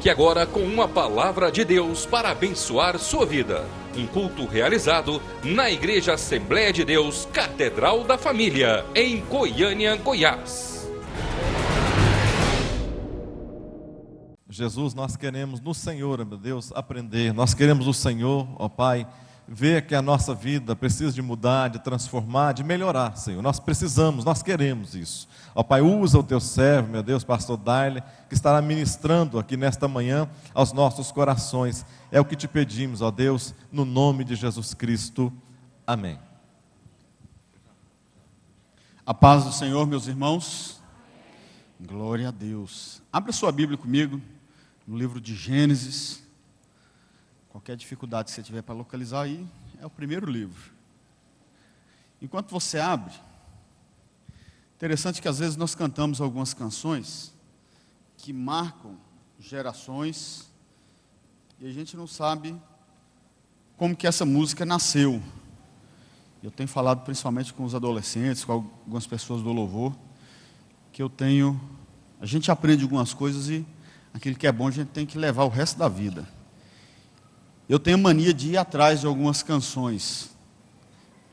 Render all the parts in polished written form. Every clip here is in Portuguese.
Fique agora com uma palavra de Deus para abençoar sua vida. Um culto realizado na Igreja Assembleia de Deus, Catedral da Família, em Goiânia, Goiás. Jesus, nós queremos no Senhor, meu Deus, aprender. Nós queremos o Senhor, ó Pai, ver que a nossa vida precisa de mudar, de transformar, de melhorar, Senhor. Nós precisamos, nós queremos isso. Ó Pai, usa o teu servo, meu Deus, pastor Daile, que estará ministrando aqui nesta manhã aos nossos corações. É o que te pedimos, ó Deus, no nome de Jesus Cristo. Amém. A paz do Senhor, meus irmãos. Glória a Deus. Abra sua Bíblia comigo, no livro de Gênesis. Qualquer dificuldade que você tiver para localizar aí, é o primeiro livro. Enquanto você abre, interessante que às vezes nós cantamos algumas canções que marcam gerações e a gente não sabe como que essa música nasceu. Eu tenho falado principalmente com os adolescentes, com algumas pessoas do louvor, que a gente aprende algumas coisas e aquilo que é bom a gente tem que levar o resto da vida. Eu tenho mania de ir atrás de algumas canções,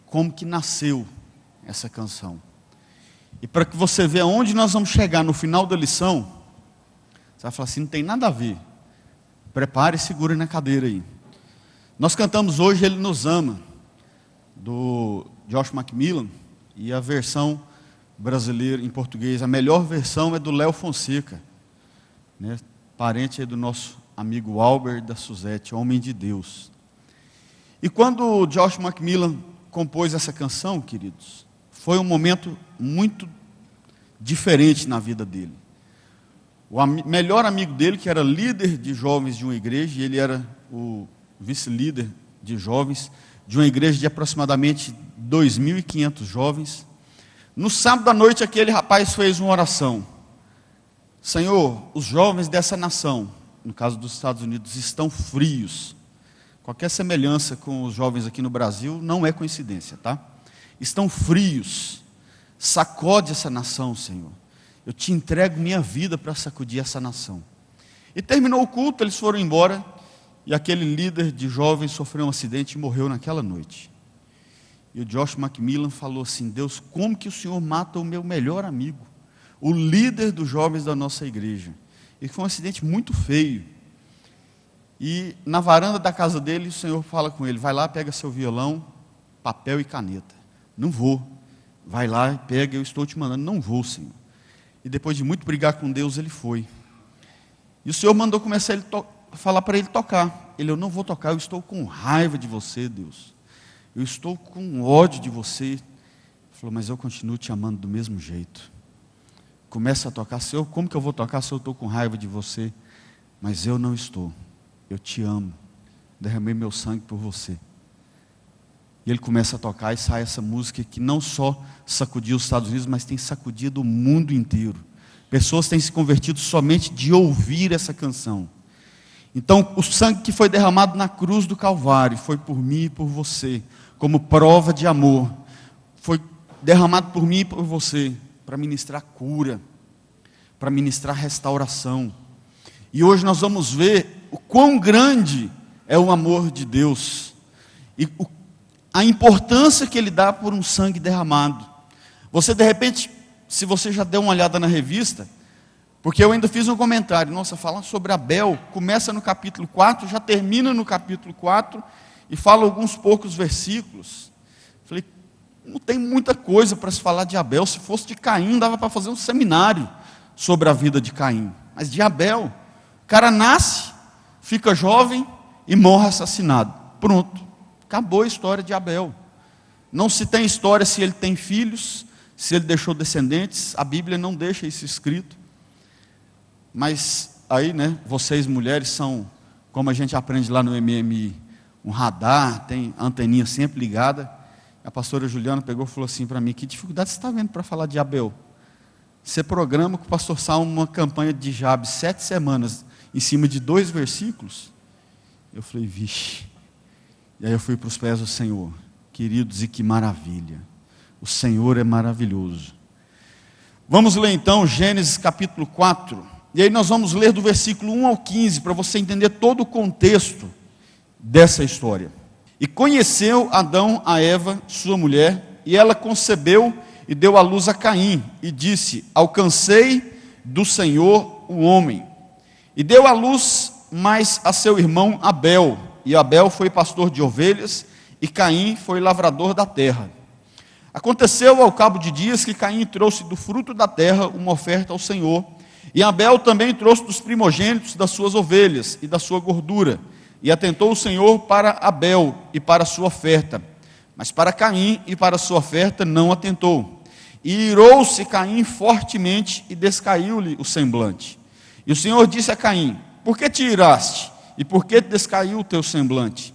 como que nasceu essa canção. E para que você veja onde nós vamos chegar no final da lição, você vai falar assim, não tem nada a ver. Prepare e segure na cadeira aí. Nós cantamos hoje Ele Nos Ama, do Josh Macmillan, e a versão brasileira em português, a melhor versão é do Léo Fonseca, né? Parente aí do nosso amigo Albert da Suzete, homem de Deus. E quando o Josh Macmillan compôs essa canção, queridos, foi um momento muito diferente na vida dele. O melhor amigo dele, que era líder de jovens de uma igreja, e ele era o vice-líder de jovens de uma igreja de aproximadamente 2.500 jovens. No sábado à noite, aquele rapaz fez uma oração. Senhor, os jovens dessa nação, no caso dos Estados Unidos, estão frios. Qualquer semelhança com os jovens aqui no Brasil não é coincidência, tá? Estão frios. Sacode essa nação, Senhor. Eu te entrego minha vida para sacudir essa nação. E terminou o culto, eles foram embora, e aquele líder de jovens sofreu um acidente e morreu naquela noite. E o Josh Macmillan falou assim, Deus, como que o Senhor mata o meu melhor amigo? O líder dos jovens da nossa igreja. E foi um acidente muito feio. E na varanda da casa dele, o Senhor fala com ele, vai lá, pega seu violão, papel e caneta. Não vou. Vai lá e pega, eu estou te mandando. Não vou, Senhor. E depois de muito brigar com Deus, ele foi. E o Senhor mandou começar a falar para ele tocar. Eu não vou tocar, eu estou com raiva de você, Deus. Eu estou com ódio de você. Ele falou, mas eu continuo te amando do mesmo jeito. Começa a tocar, Senhor, como que eu vou tocar se eu estou com raiva de você? Mas eu não estou, eu te amo, derramei meu sangue por você. E ele começa a tocar e sai essa música que não só sacudiu os Estados Unidos, mas tem sacudido o mundo inteiro. Pessoas têm se convertido somente de ouvir essa canção. Então, o sangue que foi derramado na cruz do Calvário, foi por mim e por você, como prova de amor, foi derramado por mim e por você, para ministrar cura, para ministrar restauração. E hoje nós vamos ver o quão grande é o amor de Deus, e a importância que Ele dá por um sangue derramado. Você de repente, se você já deu uma olhada na revista, porque eu ainda fiz um comentário, nossa, fala sobre Abel, começa no capítulo 4, já termina no capítulo 4, e fala alguns poucos versículos. Falei, não tem muita coisa para se falar de Abel. Se fosse de Caim, dava para fazer um seminário sobre a vida de Caim. Mas de Abel, o cara nasce, fica jovem e morre assassinado. Pronto, acabou a história de Abel. Não se tem história se ele tem filhos, se ele deixou descendentes. A Bíblia não deixa isso escrito. Mas aí, né, vocês mulheres são, como a gente aprende lá no MMI, um radar, tem a anteninha sempre ligada. A pastora Juliana pegou e falou assim para mim, que dificuldade você está vendo para falar de Abel? Você programa com o pastor Salmo uma campanha de Jabes 7 semanas, em cima de 2 versículos? Eu falei, vixe. E aí eu fui para os pés do Senhor. Queridos, e que maravilha. O Senhor é maravilhoso. Vamos ler então Gênesis capítulo 4, E aí nós vamos ler do versículo 1 ao 15, para você entender todo o contexto dessa história. E conheceu Adão a Eva, sua mulher, e ela concebeu e deu à luz a Caim, e disse: alcancei do Senhor o homem. E deu à luz mais a seu irmão Abel, e Abel foi pastor de ovelhas, e Caim foi lavrador da terra. Aconteceu ao cabo de dias que Caim trouxe do fruto da terra uma oferta ao Senhor, e Abel também trouxe dos primogênitos das suas ovelhas e da sua gordura. E atentou o Senhor para Abel e para a sua oferta, mas para Caim e para a sua oferta não atentou. E irou-se Caim fortemente e descaiu-lhe o semblante. E o Senhor disse a Caim: por que te iraste? E por que descaiu o teu semblante?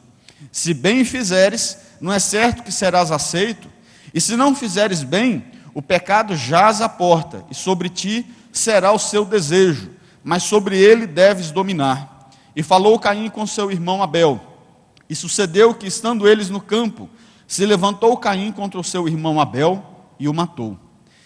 Se bem fizeres, não é certo que serás aceito? E se não fizeres bem, o pecado jaz à porta, e sobre ti será o seu desejo, mas sobre ele deves dominar. E falou Caim com seu irmão Abel. E sucedeu que, estando eles no campo, se levantou Caim contra o seu irmão Abel e o matou.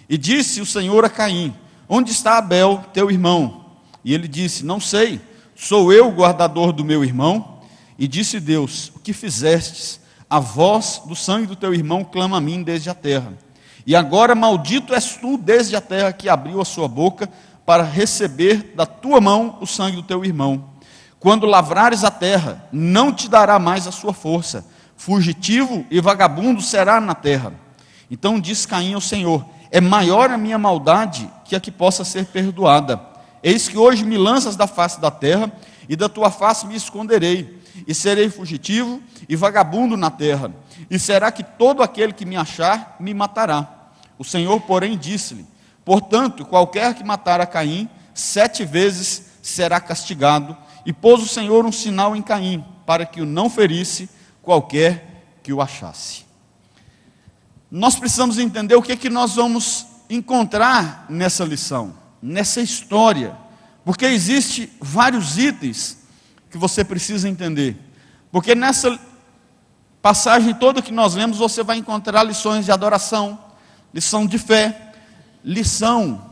E disse o Senhor a Caim: onde está Abel, teu irmão? E ele disse: não sei, sou eu o guardador do meu irmão? E disse Deus: o que fizestes? A voz do sangue do teu irmão clama a mim desde a terra. E agora maldito és tu desde a terra, que abriu a sua boca para receber da tua mão o sangue do teu irmão. Quando lavrares a terra, não te dará mais a sua força. Fugitivo e vagabundo será na terra. Então disse Caim ao Senhor: é maior a minha maldade que a que possa ser perdoada. Eis que hoje me lanças da face da terra, e da tua face me esconderei, e serei fugitivo e vagabundo na terra. E será que todo aquele que me achar me matará? O Senhor, porém, disse-lhe: portanto, qualquer que matar a Caim, 7 vezes será castigado. E pôs o Senhor um sinal em Caim, para que o não ferisse qualquer que o achasse. Nós precisamos entender o que nós vamos encontrar nessa lição, nessa história, porque existem vários itens que você precisa entender. Porque nessa passagem toda que nós lemos, você vai encontrar lições de adoração, lição de fé, lição,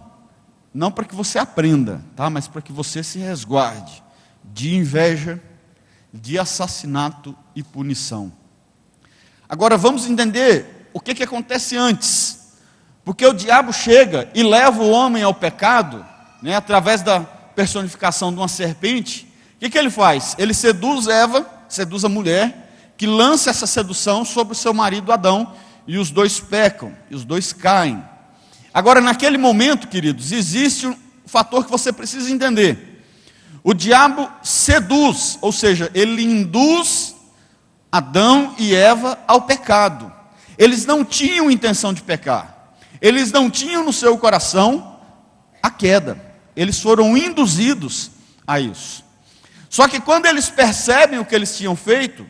não para que você aprenda, tá? Mas para que você se resguarde de inveja, de assassinato e punição. Agora vamos entender o que acontece antes, porque o diabo chega e leva o homem ao pecado, né, através da personificação de uma serpente. O que ele faz? Ele seduz Eva, seduz a mulher, que lança essa sedução sobre o seu marido Adão, e os dois pecam, e os dois caem. Agora, naquele momento, queridos, existe um fator que você precisa entender. O diabo seduz, ou seja, ele induz Adão e Eva ao pecado. Eles não tinham intenção de pecar. Eles não tinham no seu coração a queda. Eles foram induzidos a isso. Só que quando eles percebem o que eles tinham feito,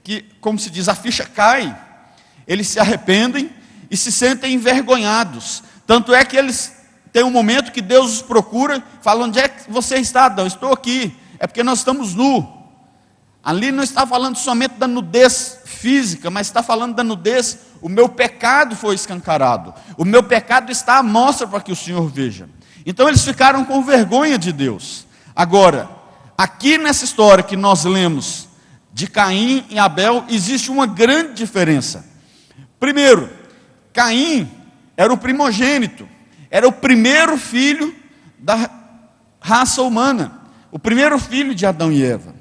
que, como se diz, a ficha cai, eles se arrependem e se sentem envergonhados. Tanto é que eles têm um momento que Deus os procura, fala: onde é que você está, Adão? Estou aqui. É porque nós estamos nus. Ali não está falando somente da nudez física, mas está falando da nudez. O meu pecado foi escancarado. O meu pecado está à mostra para que o Senhor veja. Então eles ficaram com vergonha de Deus. Agora, aqui nessa história que nós lemos de Caim e Abel, existe uma grande diferença. Primeiro, Caim era o primogênito, era o primeiro filho da raça humana, o primeiro filho de Adão e Eva.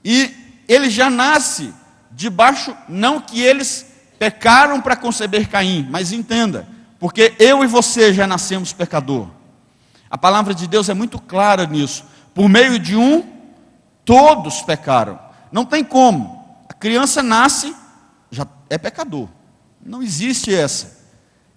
E ele já nasce debaixo, não que eles pecaram para conceber Caim, mas entenda, porque eu e você já nascemos pecador. A palavra de Deus é muito clara nisso. Por meio de um, todos pecaram. Não tem como. A criança nasce, já é pecador. Não existe essa.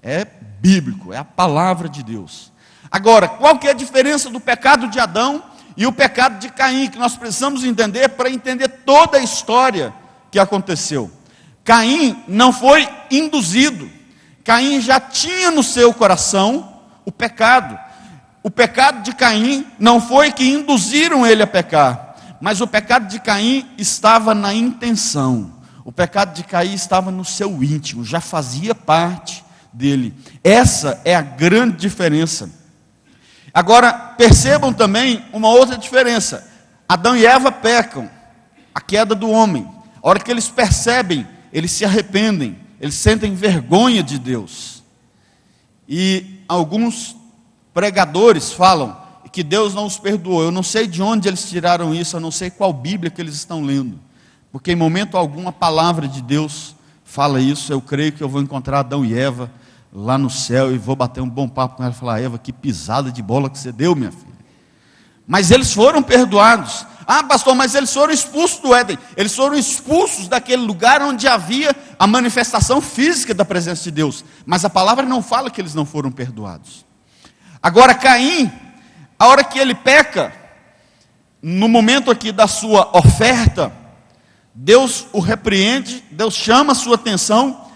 É bíblico, é a palavra de Deus. Agora, qual que é a diferença do pecado de Adão e o pecado de Caim, que nós precisamos entender para entender toda a história que aconteceu? Caim não foi induzido. Caim já tinha no seu coração o pecado. O pecado de Caim não foi que induziram ele a pecar, mas o pecado de Caim estava na intenção. O pecado de Caim estava no seu íntimo, já fazia parte dele. Essa é a grande diferença. Agora, percebam também uma outra diferença. Adão e Eva pecam, a queda do homem. A hora que eles percebem, eles se arrependem, eles sentem vergonha de Deus. E alguns pregadores falam que Deus não os perdoou. Eu não sei de onde eles tiraram isso, eu não sei qual Bíblia que eles estão lendo. Porque em momento algum a palavra de Deus fala isso. Eu creio que eu vou encontrar Adão e Eva lá no céu e vou bater um bom papo com ela e falar: Eva, que pisada de bola que você deu, minha filha. Mas eles foram perdoados. Ah, pastor, mas eles foram expulsos do Éden. Eles foram expulsos daquele lugar onde havia a manifestação física da presença de Deus. Mas a palavra não fala que eles não foram perdoados. Agora Caim, a hora que ele peca, no momento aqui da sua oferta, Deus o repreende, Deus chama a sua atenção,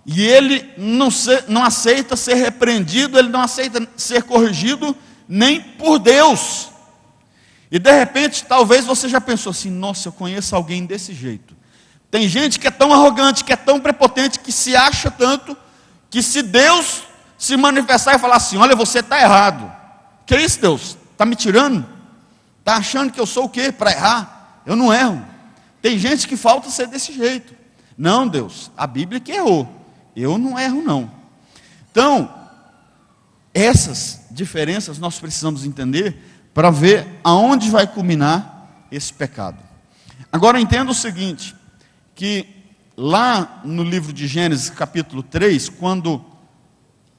e ele não aceita ser repreendido, ele não aceita ser corrigido, nem por Deus. E de repente, talvez você já pensou assim: nossa, eu conheço alguém desse jeito. Tem gente que é tão arrogante, que é tão prepotente, que se acha tanto, que se Deus se manifestar e falar assim: olha, você está errado. Que isso, Deus? Está me tirando? Está achando que eu sou o quê? Para errar? Eu não erro. Tem gente que falta ser desse jeito. Não, Deus, a Bíblia que errou. Eu não erro, não. Então, essas diferenças nós precisamos entender para ver aonde vai culminar esse pecado. Agora entenda o seguinte, que lá no livro de Gênesis capítulo 3, quando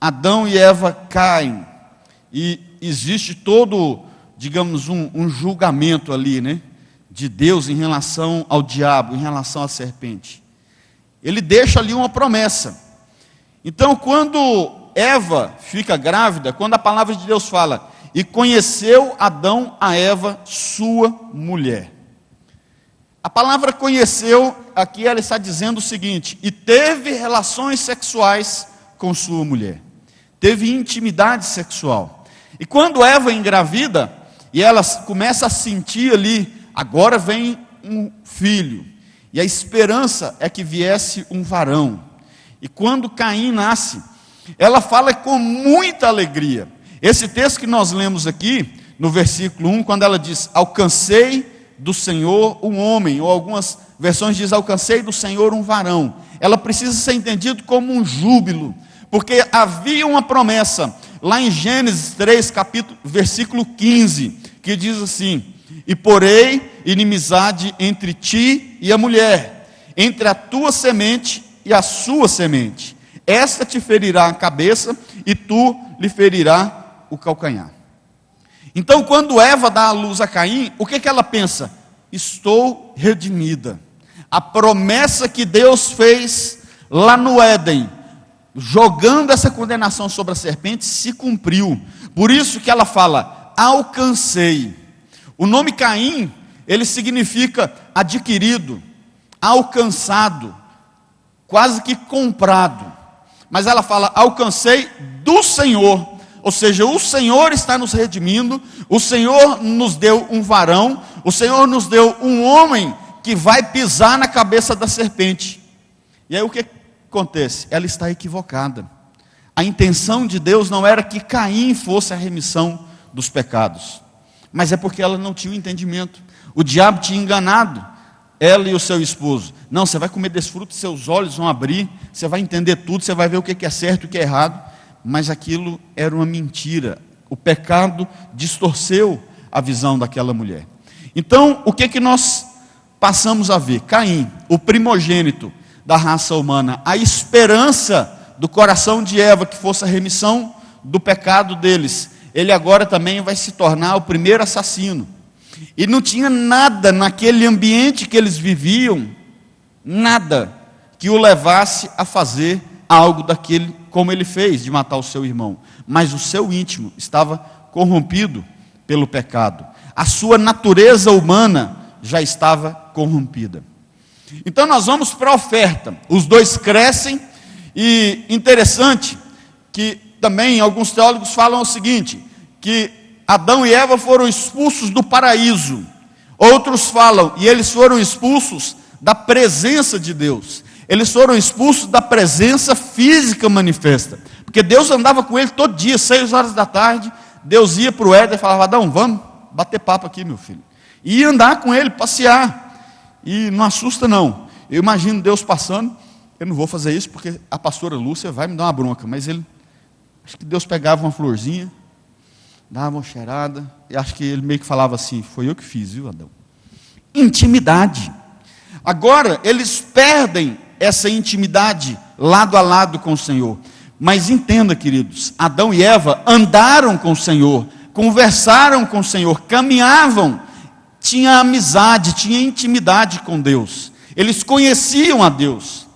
Adão e Eva caem, e existe todo, digamos, um julgamento ali, né, de Deus em relação ao diabo, em relação à serpente. Ele deixa ali uma promessa. Então, quando Eva fica grávida, quando a palavra de Deus fala: e conheceu Adão a Eva, sua mulher. A palavra conheceu, aqui ela está dizendo o seguinte: e teve relações sexuais com sua mulher. Teve intimidade sexual. E quando Eva engravida, e ela começa a sentir ali, agora vem um filho. E a esperança é que viesse um varão. E quando Caim nasce, ela fala com muita alegria. Esse texto que nós lemos aqui, no versículo 1, quando ela diz: alcancei do Senhor um homem, ou algumas versões diz: alcancei do Senhor um varão. Ela precisa ser entendida como um júbilo, porque havia uma promessa, lá em Gênesis 3, versículo 15, que diz assim: e porei inimizade entre ti e a mulher, entre a tua semente e a sua semente. Esta te ferirá a cabeça, e tu lhe ferirá o calcanhar. Então, quando Eva dá a luz a Caim, o que ela pensa? Estou redimida. A promessa que Deus fez lá no Éden, jogando essa condenação sobre a serpente, se cumpriu. Por isso que ela fala: alcancei. O nome Caim, ele significa adquirido, alcançado, quase que comprado. Mas ela fala: alcancei do Senhor. Ou seja, o Senhor está nos redimindo, o Senhor nos deu um varão, o Senhor nos deu um homem que vai pisar na cabeça da serpente. E aí o que acontece? Ela está equivocada. A intenção de Deus não era que Caim fosse a remissão dos pecados, mas é porque ela não tinha o entendimento. O diabo tinha enganado ela e o seu esposo. Não, você vai comer desse fruto, seus olhos vão abrir, você vai entender tudo, você vai ver o que é certo e o que é errado. Mas aquilo era uma mentira. O pecado distorceu a visão daquela mulher. Então, o que nós passamos a ver? Caim, o primogênito da raça humana, a esperança do coração de Eva, que fosse a remissão do pecado deles, ele agora também vai se tornar o primeiro assassino. E não tinha nada naquele ambiente que eles viviam, nada que o levasse a fazer algo daquele, como ele fez, de matar o seu irmão. Mas o seu íntimo estava corrompido pelo pecado. A sua natureza humana já estava corrompida. Então nós vamos para a oferta. Os dois crescem, e interessante que também alguns teólogos falam o seguinte, que Adão e Eva foram expulsos do paraíso. Outros falam, e eles foram expulsos da presença de Deus. Eles foram expulsos da presença física manifesta. Porque Deus andava com ele todo dia, 6 horas da tarde, Deus ia para o Éden e falava: Adão, vamos bater papo aqui, meu filho. E ia andar com ele, passear. E não assusta não. Eu imagino Deus passando. Eu não vou fazer isso porque a pastora Lúcia vai me dar uma bronca. Mas acho que Deus pegava uma florzinha, dava uma cheirada, e acho que ele meio que falava assim: foi eu que fiz, viu, Adão? Intimidade. Agora, eles perdem essa intimidade lado a lado com o Senhor. Mas entenda, queridos, Adão e Eva andaram com o Senhor, conversaram com o Senhor, caminhavam, tinha amizade, tinha intimidade com Deus. Eles conheciam a Deus.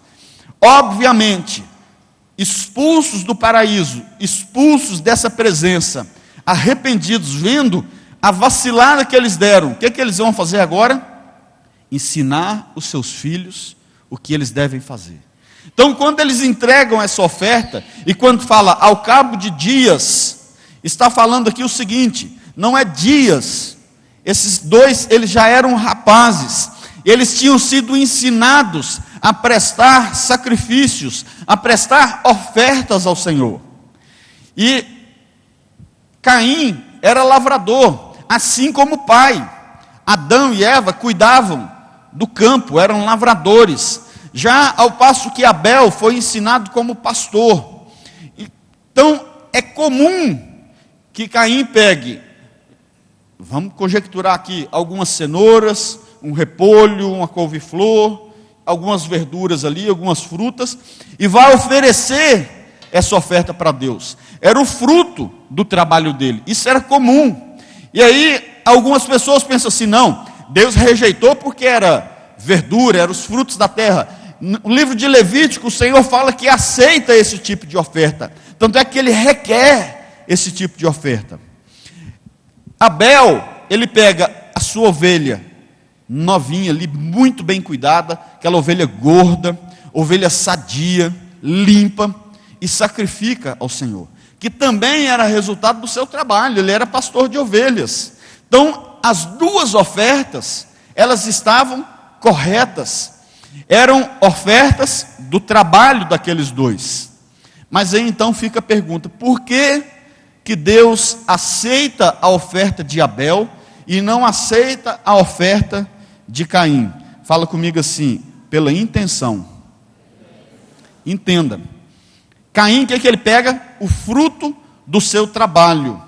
Obviamente, expulsos do paraíso, expulsos dessa presença, arrependidos, vendo a vacilada que eles deram, o que eles vão fazer agora? Ensinar os seus filhos o que eles devem fazer. Então, quando eles entregam essa oferta, e quando fala ao cabo de dias, está falando aqui o seguinte: não é dias, esses dois, eles já eram rapazes, eles tinham sido ensinados a prestar sacrifícios, a prestar ofertas ao Senhor. E Caim era lavrador, assim como o pai. Adão e Eva cuidavam do campo, eram lavradores. Já ao passo que Abel foi ensinado como pastor. Então, é comum que Caim pegue, vamos conjecturar aqui, algumas cenouras, um repolho, uma couve-flor, algumas verduras ali, algumas frutas, e vai oferecer essa oferta para Deus. Era o fruto do trabalho dele, isso era comum. E aí, algumas pessoas pensam assim: não, Deus rejeitou porque era verdura, eram os frutos da terra. No livro de Levítico, o Senhor fala que aceita esse tipo de oferta. Tanto é que ele requer esse tipo de oferta. Abel, ele pega a sua ovelha novinha ali, muito bem cuidada, aquela ovelha gorda, ovelha sadia, limpa, e sacrifica ao Senhor, que também era resultado do seu trabalho, ele era pastor de ovelhas. Então, as duas ofertas, elas estavam corretas, eram ofertas do trabalho daqueles dois. Mas aí então fica a pergunta: por que Deus aceita a oferta de Abel e não aceita a oferta de Caim? Fala comigo assim: pela intenção. Entenda, Caim, o que ele pega? O fruto do seu trabalho.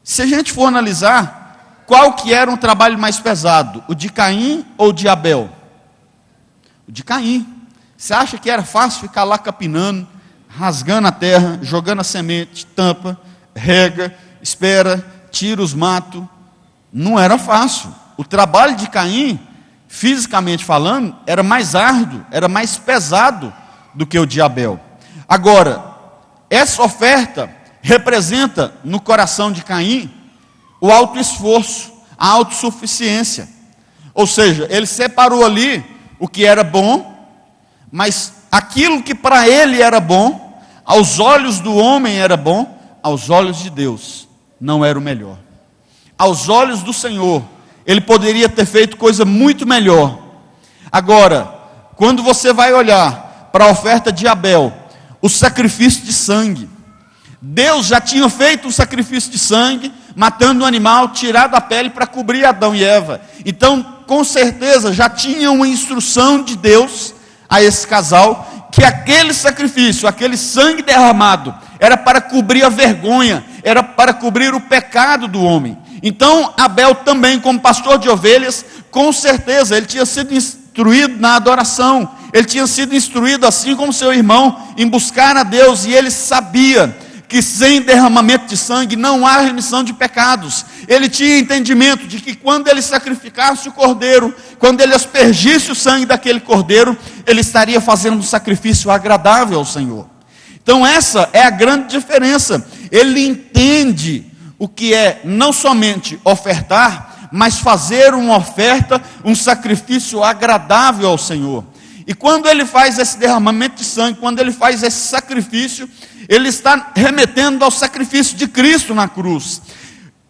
Se a gente for analisar, qual que era um trabalho mais pesado? O de Caim ou o de Abel? O de Caim. Você acha que era fácil ficar lá capinando, rasgando a terra, jogando a semente, tampa, rega, espera, tira os matos? Não era fácil. O trabalho de Caim, fisicamente falando, era mais árduo, era mais pesado do que o de Abel. Agora, essa oferta representa no coração de Caim o autoesforço, a autossuficiência. Ou seja, ele separou ali o que era bom, mas aquilo que para ele era bom, aos olhos do homem era bom, aos olhos de Deus não era o melhor. Aos olhos do Senhor, ele poderia ter feito coisa muito melhor. Agora, quando você vai olhar para a oferta de Abel, o sacrifício de sangue, Deus já tinha feito um sacrifício de sangue, matando um animal, tirado a pele para cobrir Adão e Eva. Então, com certeza, já tinha uma instrução de Deus a esse casal, que aquele sacrifício, aquele sangue derramado, era para cobrir a vergonha, era para cobrir o pecado do homem. Então, Abel também, como pastor de ovelhas, com certeza, ele tinha sido instruído na adoração, ele tinha sido instruído, assim como seu irmão, em buscar a Deus, e ele sabia que sem derramamento de sangue não há remissão de pecados. Ele tinha entendimento de que quando ele sacrificasse o cordeiro, quando ele aspergisse o sangue daquele cordeiro, ele estaria fazendo um sacrifício agradável ao Senhor. Então essa é a grande diferença. Ele entende o que é não somente ofertar, mas fazer uma oferta, um sacrifício agradável ao Senhor. E quando ele faz esse derramamento de sangue, quando ele faz esse sacrifício, ele está remetendo ao sacrifício de Cristo na cruz.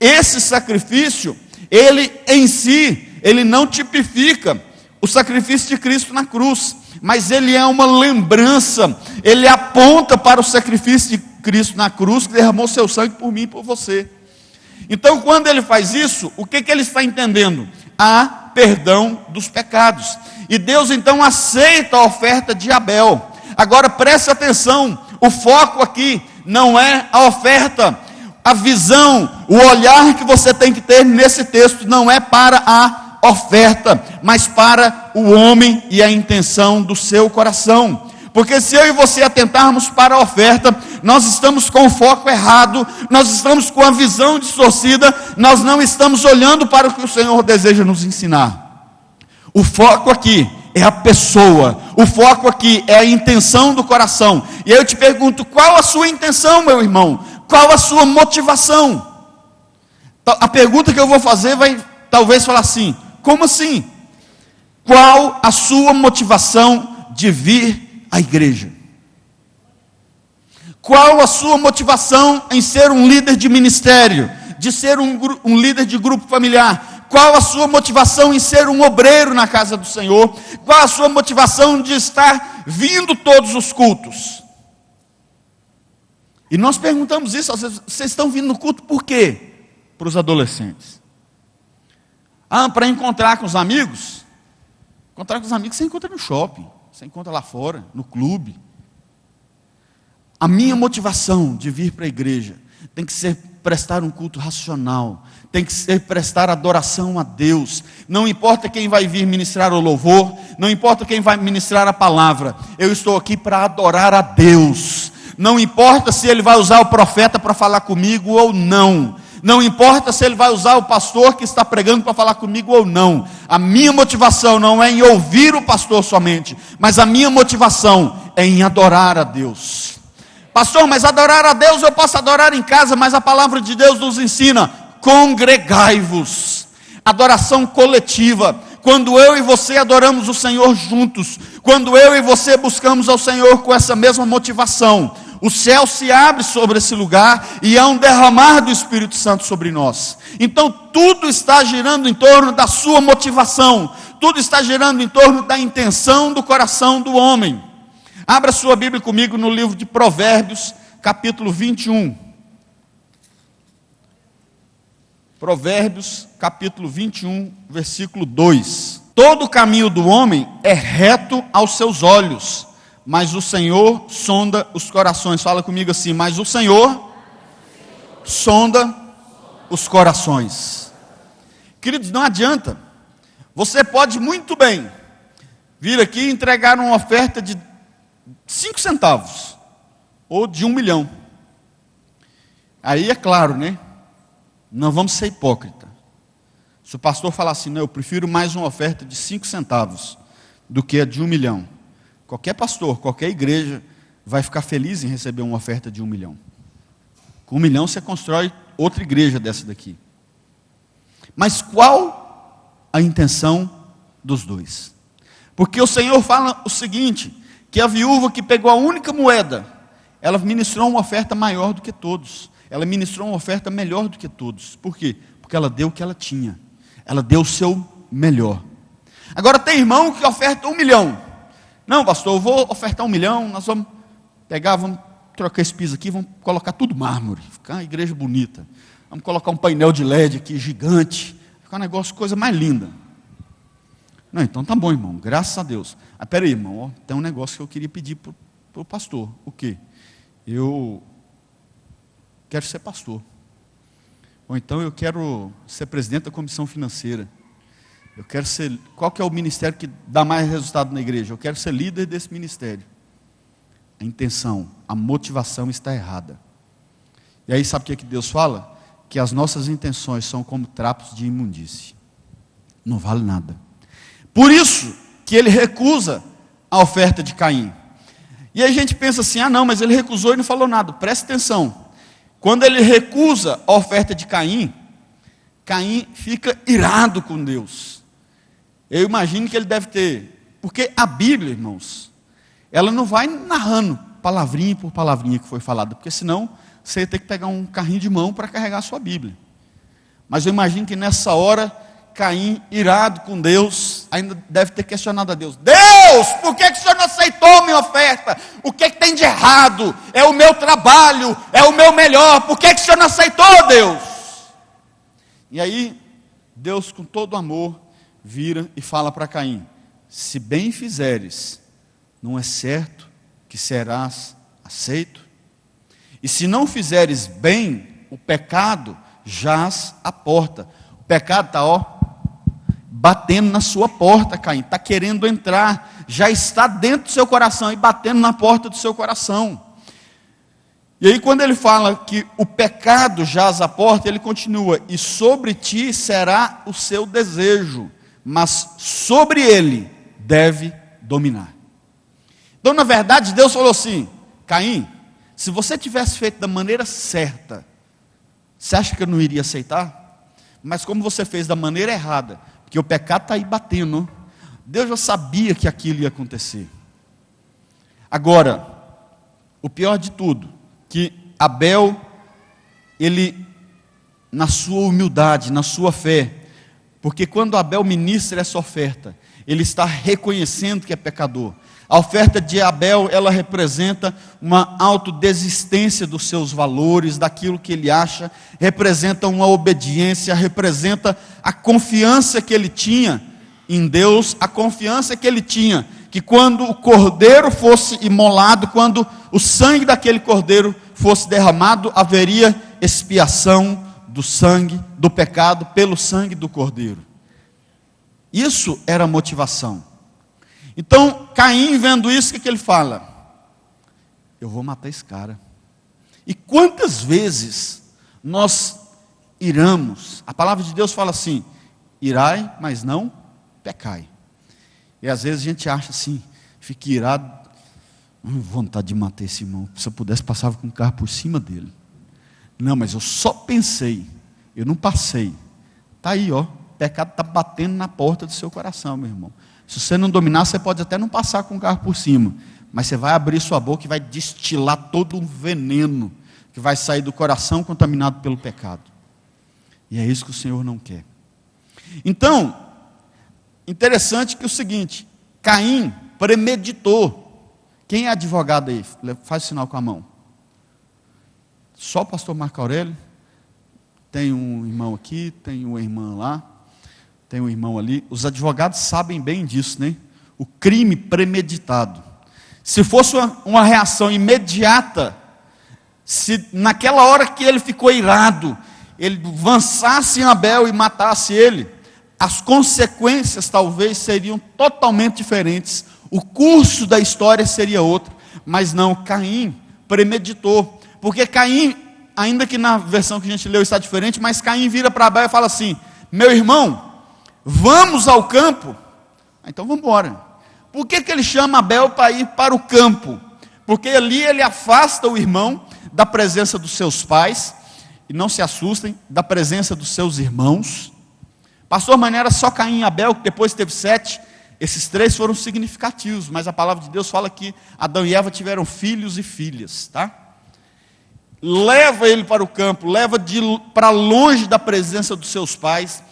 Esse sacrifício, ele em si, ele não tipifica o sacrifício de Cristo na cruz, mas ele é uma lembrança, ele aponta para o sacrifício Cristo na cruz, que derramou seu sangue por mim e por você. Então, quando ele faz isso, o que ele está entendendo? Há perdão dos pecados. E Deus então aceita a oferta de Abel. Agora preste atenção, o foco aqui não é a oferta, a visão, o olhar que você tem que ter nesse texto não é para a oferta, mas para o homem e a intenção do seu coração. Porque se eu e você atentarmos para a oferta, nós estamos com o foco errado, nós estamos com a visão distorcida, nós não estamos olhando para o que o Senhor deseja nos ensinar. O foco aqui é a pessoa, o foco aqui é a intenção do coração. E aí eu te pergunto, qual a sua intenção, meu irmão? Qual a sua motivação? A pergunta que eu vou fazer vai talvez falar assim, como assim? Qual a sua motivação de vir à igreja? Qual a sua motivação em ser um líder de ministério, de ser um líder de grupo familiar? Qual a sua motivação em ser um obreiro na casa do Senhor? Qual a sua motivação de estar vindo todos os cultos? E nós perguntamos isso, às vezes, vocês estão vindo no culto por quê? Para os adolescentes. Para encontrar com os amigos? Encontrar com os amigos você encontra no shopping, você encontra lá fora, no clube. A minha motivação de vir para a igreja tem que ser prestar um culto racional, tem que ser prestar adoração a Deus. Não importa quem vai vir ministrar o louvor, não importa quem vai ministrar a palavra, eu estou aqui para adorar a Deus. Não importa se ele vai usar o profeta para falar comigo ou não. Não importa se ele vai usar o pastor que está pregando para falar comigo ou não. A minha motivação não é em ouvir o pastor somente, mas a minha motivação é em adorar a Deus. Pastor, mas adorar a Deus eu posso adorar em casa, mas a palavra de Deus nos ensina, congregai-vos. Adoração coletiva. Quando eu e você adoramos o Senhor juntos, quando eu e você buscamos ao Senhor com essa mesma motivação, o céu se abre sobre esse lugar e há um derramar do Espírito Santo sobre nós. Então tudo está girando em torno da sua motivação, tudo está girando em torno da intenção do coração do homem. Abra sua Bíblia comigo no livro de Provérbios, capítulo 21. Provérbios, capítulo 21, versículo 2. Todo o caminho do homem é reto aos seus olhos, mas o Senhor sonda os corações. Fala comigo assim, mas o Senhor sonda os corações. Queridos, não adianta. Você pode muito bem vir aqui e entregar uma oferta de 5 centavos, ou de 1 milhão. Aí é claro, né? Não vamos ser hipócritas. Se o pastor falar assim, não, eu prefiro mais uma oferta de 5 centavos do que a de 1 milhão. Qualquer pastor, qualquer igreja vai ficar feliz em receber uma oferta de 1 milhão. Com 1 milhão você constrói outra igreja dessa daqui. Mas qual a intenção dos dois? Porque o Senhor fala o seguinte, que a viúva que pegou a única moeda, ela ministrou uma oferta maior do que todos. Ela ministrou uma oferta melhor do que todos. Por quê? Porque ela deu o que ela tinha. Ela deu o seu melhor. Agora tem irmão que oferta 1 milhão. Não, pastor, eu vou ofertar 1 milhão, nós vamos pegar, vamos trocar esse piso aqui, vamos colocar tudo mármore, ficar uma igreja bonita. Vamos colocar um painel de LED aqui gigante, ficar um negócio, coisa mais linda. Não, então tá bom, irmão, graças a Deus. Peraí, irmão, ó, tem um negócio que eu queria pedir para o pastor. O quê? Eu quero ser pastor. Ou então eu quero ser presidente da comissão financeira. Eu quero ser, qual que é o ministério que dá mais resultado na igreja? Eu quero ser líder desse ministério. A intenção, a motivação está errada. E aí sabe o que Deus fala? Que as nossas intenções são como trapos de imundície. Não vale nada. Por isso que ele recusa a oferta de Caim. E aí a gente pensa assim, não, mas ele recusou e não falou nada. Presta atenção. Quando ele recusa a oferta de Caim, Caim fica irado com Deus. Eu imagino que ele deve ter, porque a Bíblia, irmãos, ela não vai narrando palavrinha por palavrinha que foi falada, porque senão você ia ter que pegar um carrinho de mão para carregar a sua Bíblia. Mas eu imagino que nessa hora, Caim, irado com Deus, Deus ainda deve ter questionado a Deus: Deus, por que o Senhor não aceitou minha oferta? O que tem de errado? É o meu trabalho, é o meu melhor, por que o Senhor não aceitou, Deus? E aí, Deus, com todo amor, vira e fala para Caim: se bem fizeres, não é certo que serás aceito? E se não fizeres bem, o pecado jaz à porta. O pecado está, batendo na sua porta, Caim, está querendo entrar, já está dentro do seu coração e batendo na porta do seu coração. E aí, quando ele fala que o pecado jaz à porta, ele continua: e sobre ti será o seu desejo, mas sobre ele deve dominar. Então, na verdade, Deus falou assim: Caim, se você tivesse feito da maneira certa, você acha que eu não iria aceitar? Mas como você fez da maneira errada, porque o pecado está aí batendo, Deus já sabia que aquilo ia acontecer. Agora, o pior de tudo, que Abel, ele, na sua humildade, na sua fé, porque quando Abel ministra essa oferta, ele está reconhecendo que é pecador. A oferta de Abel, ela representa uma autodesistência dos seus valores, daquilo que ele acha, representa uma obediência, representa a confiança que ele tinha em Deus, a confiança que ele tinha, que quando o cordeiro fosse imolado, quando o sangue daquele cordeiro fosse derramado, haveria expiação do sangue, do pecado, pelo sangue do cordeiro. Isso era a motivação. Então, Caim, vendo isso, o que ele fala? Eu vou matar esse cara. E quantas vezes nós iramos? A palavra de Deus fala assim: irai, mas não pecai. E às vezes a gente acha assim, fica irado, vontade de matar esse irmão. Se eu pudesse, passava com o carro por cima dele. Não, mas eu só pensei, eu não passei. Está aí, ó, o pecado está batendo na porta do seu coração, meu irmão. Se você não dominar, você pode até não passar com o carro por cima, mas você vai abrir sua boca e vai destilar todo um veneno que vai sair do coração contaminado pelo pecado. E é isso que o Senhor não quer. Então, interessante que é o seguinte: Caim premeditou. Quem é advogado aí? Faz sinal com a mão. Só o pastor Marco Aurélio? Tem um irmão aqui, tem uma irmã lá. Tem um irmão ali. Os advogados sabem bem disso, né? O crime premeditado. Se fosse uma reação imediata, se naquela hora que ele ficou irado, ele avançasse em Abel e matasse ele, as consequências talvez seriam totalmente diferentes. O curso da história seria outro. Mas não, Caim premeditou. Porque Caim, ainda que na versão que a gente leu está diferente, mas Caim vira para Abel e fala assim: meu irmão, vamos ao campo? Então vamos embora. Por que ele chama Abel para ir para o campo? Porque ali ele afasta o irmão da presença dos seus pais, e não se assustem, da presença dos seus irmãos. Pastor, mas não era só Caim e Abel, que depois teve 7, esses 3 foram significativos, mas a palavra de Deus fala que Adão e Eva tiveram filhos e filhas, tá? Leva ele para o campo, leva para longe da presença dos seus pais.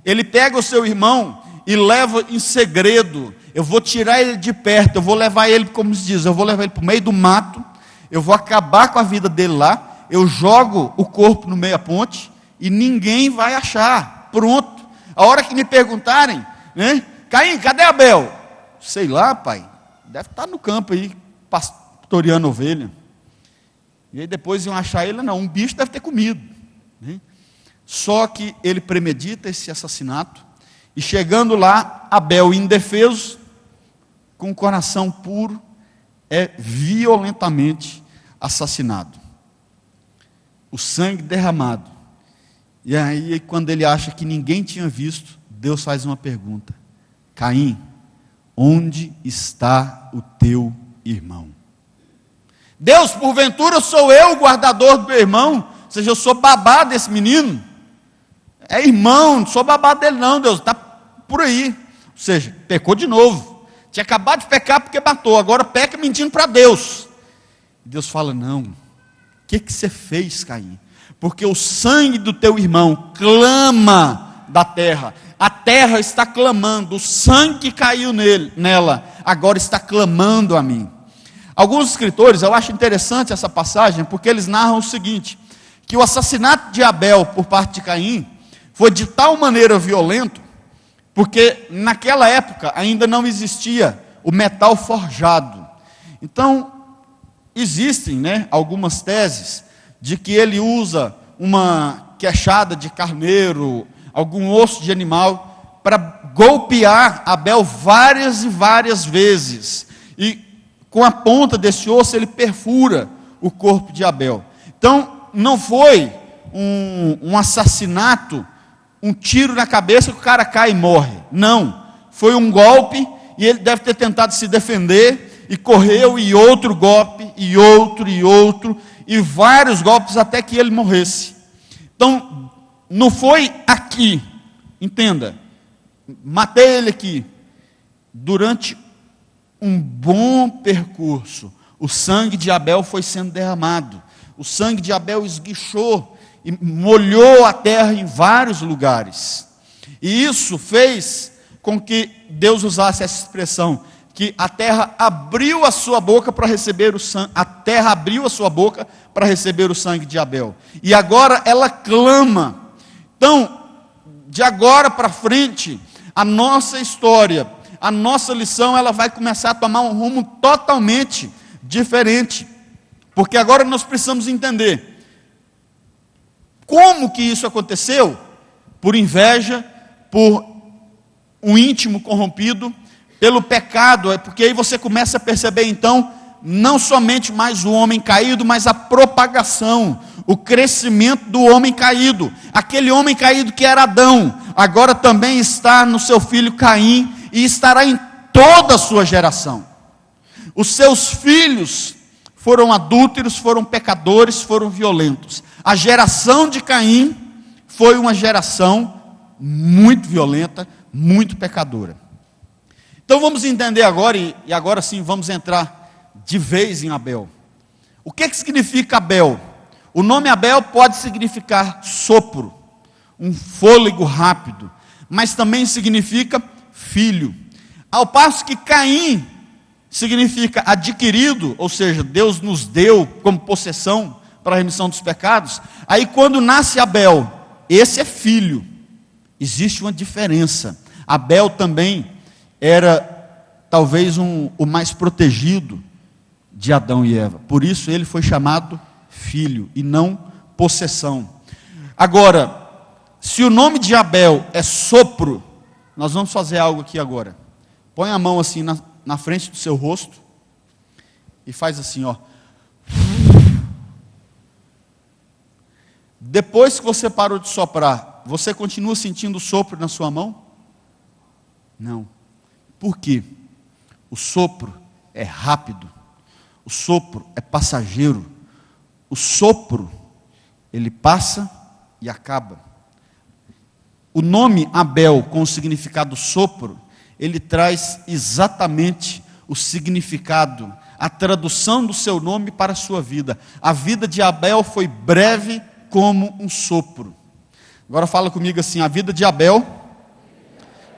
Ele pega o seu irmão e leva em segredo. Eu vou tirar ele de perto, eu vou levar ele, como se diz, eu vou levar ele para o meio do mato, eu vou acabar com a vida dele lá, eu jogo o corpo no meio da ponte e ninguém vai achar. Pronto. A hora que me perguntarem, né? Caim, cadê Abel? Sei lá, pai, deve estar no campo aí, pastoreando ovelha. E aí depois iam achar ele, não, um bicho deve ter comido, né? Só que ele premedita esse assassinato, e chegando lá, Abel, indefeso, com o coração puro, é violentamente assassinado. O sangue derramado. E aí, quando ele acha que ninguém tinha visto, Deus faz uma pergunta: Caim, onde está o teu irmão? Deus, porventura sou eu o guardador do meu irmão? Ou seja, eu sou babá desse menino? É irmão, não sou babá dele não, Deus, está por aí. Ou seja, pecou de novo. Tinha acabado de pecar porque matou, agora peca mentindo para Deus. Deus fala: não, o que você fez, Caim? Porque o sangue do teu irmão clama da terra. A terra está clamando, o sangue que caiu nela, agora está clamando a mim. Alguns escritores, eu acho interessante essa passagem, porque eles narram o seguinte, que o assassinato de Abel por parte de Caim foi de tal maneira violento, porque naquela época ainda não existia o metal forjado. Então, existem, algumas teses de que ele usa uma queixada de carneiro, algum osso de animal, para golpear Abel várias e várias vezes. E com a ponta desse osso ele perfura o corpo de Abel. Então, não foi um assassinato, um tiro na cabeça que o cara cai e morre. Não, foi um golpe e ele deve ter tentado se defender e correu, e outro golpe, e outro, e vários golpes até que ele morresse. Então, não foi aqui, entenda, matei ele aqui. Durante um bom percurso, o sangue de Abel foi sendo derramado. O sangue de Abel esguichou e molhou a terra em vários lugares. E isso fez com que Deus usasse essa expressão, que a terra abriu a sua boca para receber o sangue. A terra abriu a sua boca para receber o sangue de Abel. E agora ela clama. Então, de agora para frente, a nossa história, a nossa lição, ela vai começar a tomar um rumo totalmente diferente. Porque agora nós precisamos entender como que isso aconteceu. Por inveja, por um íntimo corrompido, pelo pecado. É porque aí você começa a perceber então, não somente mais o homem caído, mas a propagação, o crescimento do homem caído. Aquele homem caído que era Adão, agora também está no seu filho Caim, e estará em toda a sua geração. Os seus filhos foram adúlteros, foram pecadores, foram violentos. A geração de Caim foi uma geração muito violenta, muito pecadora. Então vamos entender agora, e agora sim vamos entrar de vez em Abel. O que significa Abel? O nome Abel pode significar sopro, um fôlego rápido, mas também significa filho. Ao passo que Caim significa adquirido, ou seja, Deus nos deu como possessão para a remissão dos pecados. Aí quando nasce Abel, esse é filho. Existe uma diferença. Abel também era talvez o mais protegido de Adão e Eva. Por isso ele foi chamado filho e não possessão. Agora, se o nome de Abel é sopro, nós vamos fazer algo aqui agora. Põe a mão assim na frente do seu rosto e faz assim, ó. Depois que você parou de soprar, você continua sentindo o sopro na sua mão? Não. Por quê? O sopro é rápido. O sopro é passageiro. O sopro, ele passa e acaba. O nome Abel, com o significado sopro, ele traz exatamente o significado, a tradução do seu nome para a sua vida. A vida de Abel foi breve como um sopro. Agora fala comigo assim: a vida de Abel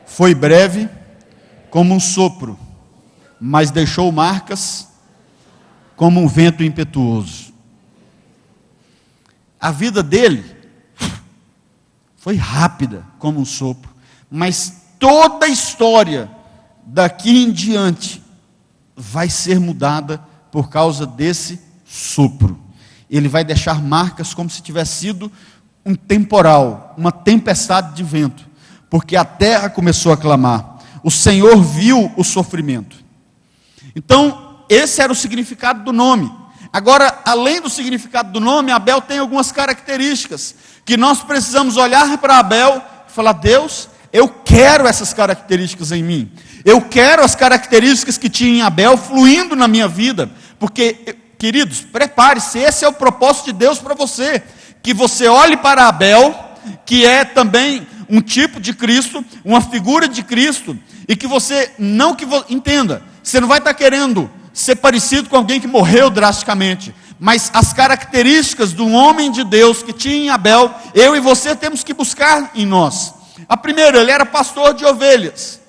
foi breve como um sopro, mas deixou marcas como um vento impetuoso. A vida dele foi rápida como um sopro, mas toda a história daqui em diante vai ser mudada por causa desse sopro. Ele vai deixar marcas como se tivesse sido um temporal, uma tempestade de vento, porque a terra começou a clamar. O Senhor viu o sofrimento. Então, esse era o significado do nome. Agora, além do significado do nome, Abel tem algumas características que nós precisamos olhar para Abel e falar: Deus, eu quero essas características em mim. Eu quero as características que tinha em Abel fluindo na minha vida. Porque, queridos, prepare-se, esse é o propósito de Deus para você. Que você olhe para Abel, que é também um tipo de Cristo, uma figura de Cristo, e que você não entenda, você não vai estar querendo ser parecido com alguém que morreu drasticamente, mas as características do homem de Deus que tinha em Abel, eu e você temos que buscar em nós. A primeira, ele era pastor de ovelhas.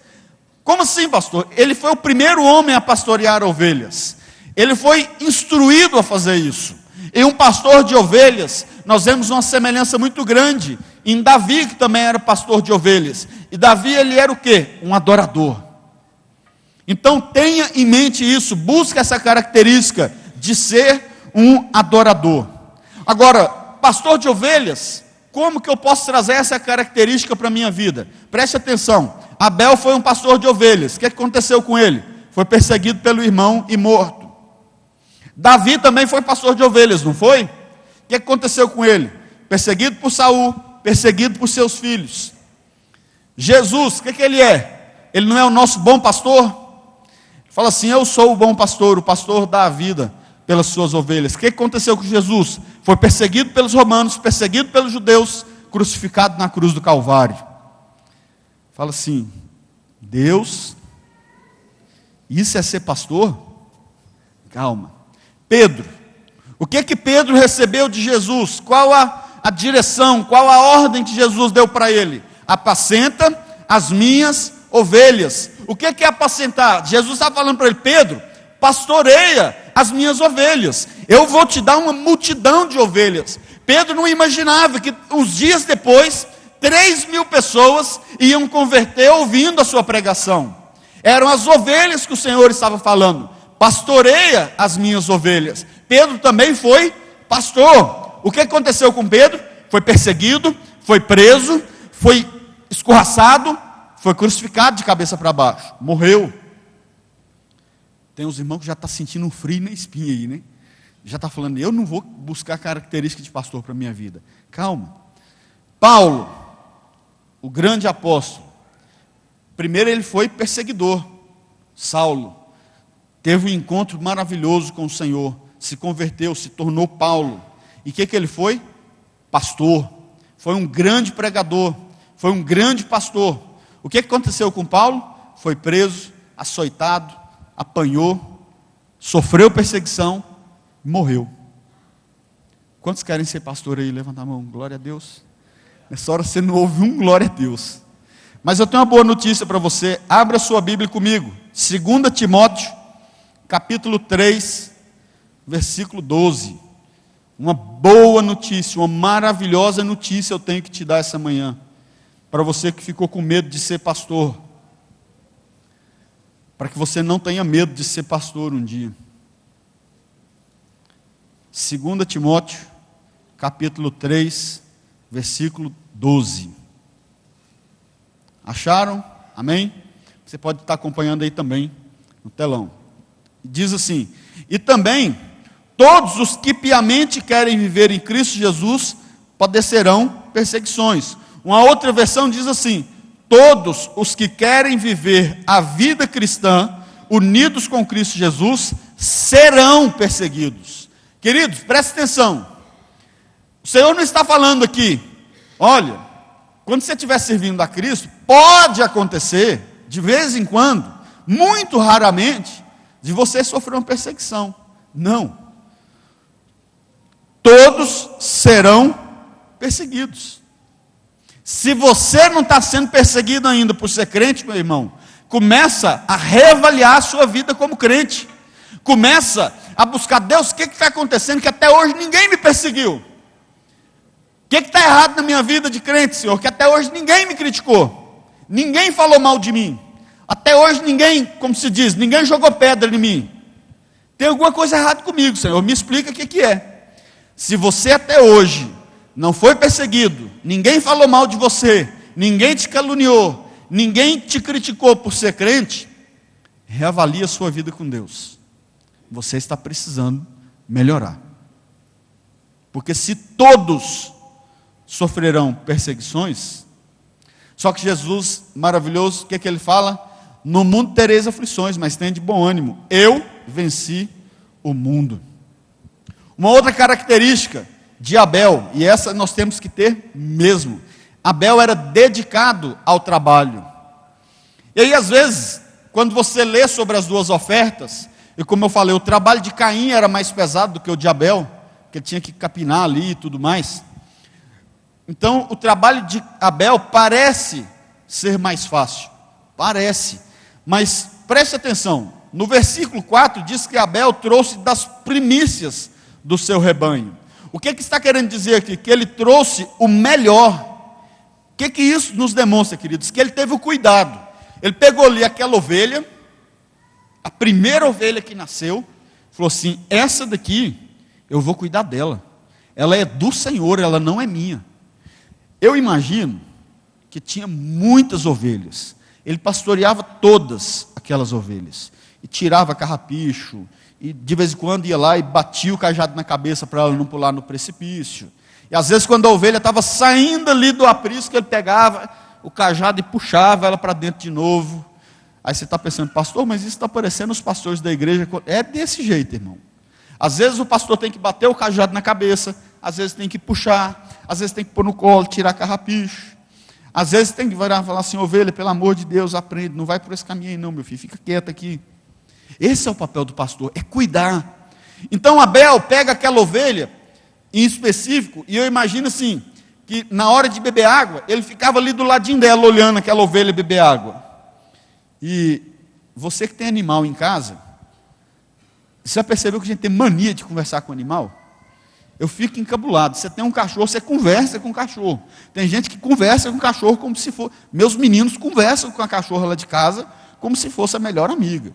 Como assim, pastor? Ele foi o primeiro homem a pastorear ovelhas. Ele foi instruído a fazer isso. E um pastor de ovelhas, nós vemos uma semelhança muito grande em Davi, que também era pastor de ovelhas. E Davi, ele era o quê? Um adorador. Então tenha em mente isso, busque essa característica de ser um adorador. Agora, pastor de ovelhas, como que eu posso trazer essa característica para a minha vida? Preste atenção, Abel foi um pastor de ovelhas, o que aconteceu com ele? Foi perseguido pelo irmão e morto. Davi também foi pastor de ovelhas, não foi? O que aconteceu com ele? Perseguido por Saul, perseguido por seus filhos. Jesus, o que ele é? Ele não é o nosso bom pastor? Fala assim, eu sou o bom pastor, o pastor dá a vida pelas suas ovelhas. O que aconteceu com Jesus? Foi perseguido pelos romanos, perseguido pelos judeus, crucificado na cruz do Calvário. Fala assim, Deus, isso é ser pastor? Calma. Pedro, o que Pedro recebeu de Jesus? Qual a direção, qual a ordem que Jesus deu para ele? Apacenta as minhas ovelhas. O que é apacentar? Jesus está falando para ele, Pedro, pastoreia as minhas ovelhas. Eu vou te dar uma multidão de ovelhas. Pedro não imaginava que uns dias depois, 3.000 pessoas iam converter ouvindo a sua pregação. Eram as ovelhas que o Senhor estava falando. Pastoreia as minhas ovelhas. Pedro também foi pastor. O que aconteceu com Pedro? Foi perseguido, foi preso, foi escorraçado, foi crucificado de cabeça para baixo, morreu. Tem uns irmãos que já estão sentindo um frio na espinha aí, né? Já está falando, eu não vou buscar características de pastor para a minha vida. Calma. Paulo, o grande apóstolo, primeiro ele foi perseguidor. Saulo, teve um encontro maravilhoso com o Senhor, se converteu, se tornou Paulo. E o que ele foi? Pastor. Foi um grande pregador, foi um grande pastor. O que aconteceu com Paulo? Foi preso, açoitado, apanhou, sofreu perseguição, morreu. Quantos querem ser pastor aí? Levanta a mão, glória a Deus. Nessa hora você não ouve um glória a Deus. Mas eu tenho uma boa notícia para você, abra sua Bíblia comigo, 2 Timóteo, capítulo 3, versículo 12. Uma boa notícia, uma maravilhosa notícia eu tenho que te dar essa manhã. Para você que ficou com medo de ser pastor. Para que você não tenha medo de ser pastor um dia. 2 Timóteo, capítulo 3, versículo 12. Acharam? Amém? Você pode estar acompanhando aí também, no telão. Diz assim, e também, todos os que piamente querem viver em Cristo Jesus, padecerão perseguições. Uma outra versão diz assim, todos os que querem viver a vida cristã, unidos com Cristo Jesus, serão perseguidos. Queridos, preste atenção. O Senhor não está falando aqui, olha, quando você estiver servindo a Cristo, pode acontecer, de vez em quando, muito raramente, de você sofrer uma perseguição. Não. Todos serão perseguidos. Se você não está sendo perseguido ainda por ser crente, meu irmão, começa a reavaliar a sua vida como crente. Começa a buscar, Deus, o que está acontecendo que até hoje ninguém me perseguiu? O que está errado na minha vida de crente, Senhor? Que até hoje ninguém me criticou. Ninguém falou mal de mim. Até hoje ninguém, como se diz, ninguém jogou pedra em mim. Tem alguma coisa errada comigo, Senhor. Me explica o que é. Se você até hoje não foi perseguido, ninguém falou mal de você, ninguém te caluniou, ninguém te criticou por ser crente, reavalie a sua vida com Deus. Você está precisando melhorar. Porque se todos sofrerão perseguições, só que Jesus, maravilhoso, o que ele fala? No mundo tereis aflições, mas tenha de bom ânimo. Eu venci o mundo. Uma outra característica de Abel, e essa nós temos que ter mesmo. Abel era dedicado ao trabalho. E aí às vezes, quando você lê sobre as duas ofertas, e como eu falei, o trabalho de Caim era mais pesado do que o de Abel, que ele tinha que capinar ali e tudo mais. Então, o trabalho de Abel parece ser mais fácil. Parece. Mas preste atenção. No versículo 4 diz que Abel trouxe das primícias do seu rebanho. O que está querendo dizer aqui? Que ele trouxe o melhor. O que isso nos demonstra, queridos? Que ele teve o cuidado. Ele pegou ali aquela ovelha, a primeira ovelha que nasceu, falou assim: essa daqui eu vou cuidar dela. Ela é do Senhor, ela não é minha. Eu imagino que tinha muitas ovelhas. Ele pastoreava todas aquelas ovelhas. E tirava carrapicho. E de vez em quando ia lá e batia o cajado na cabeça para ela não pular no precipício. E às vezes quando a ovelha estava saindo ali do aprisco, ele pegava o cajado e puxava ela para dentro de novo. Aí você está pensando: pastor, mas isso está parecendo os pastores da igreja. É desse jeito, irmão. Às vezes o pastor tem que bater o cajado na cabeça, às vezes tem que puxar, às vezes tem que pôr no colo, tirar carrapicho. Às vezes tem que virar e falar assim: ovelha, pelo amor de Deus, aprende, não vai por esse caminho aí não, meu filho, fica quieto aqui. Esse é o papel do pastor, é cuidar. Então Abel pega aquela ovelha em específico, e eu imagino assim, que na hora de beber água, ele ficava ali do ladinho dela, olhando aquela ovelha beber água. E você que tem animal em casa, você já percebeu que a gente tem mania de conversar com o animal? Eu fico encabulado. Você tem um cachorro, você conversa com o cachorro. Tem gente que conversa com o cachorro como se fosse... Meus meninos conversam com a cachorra lá de casa como se fosse a melhor amiga.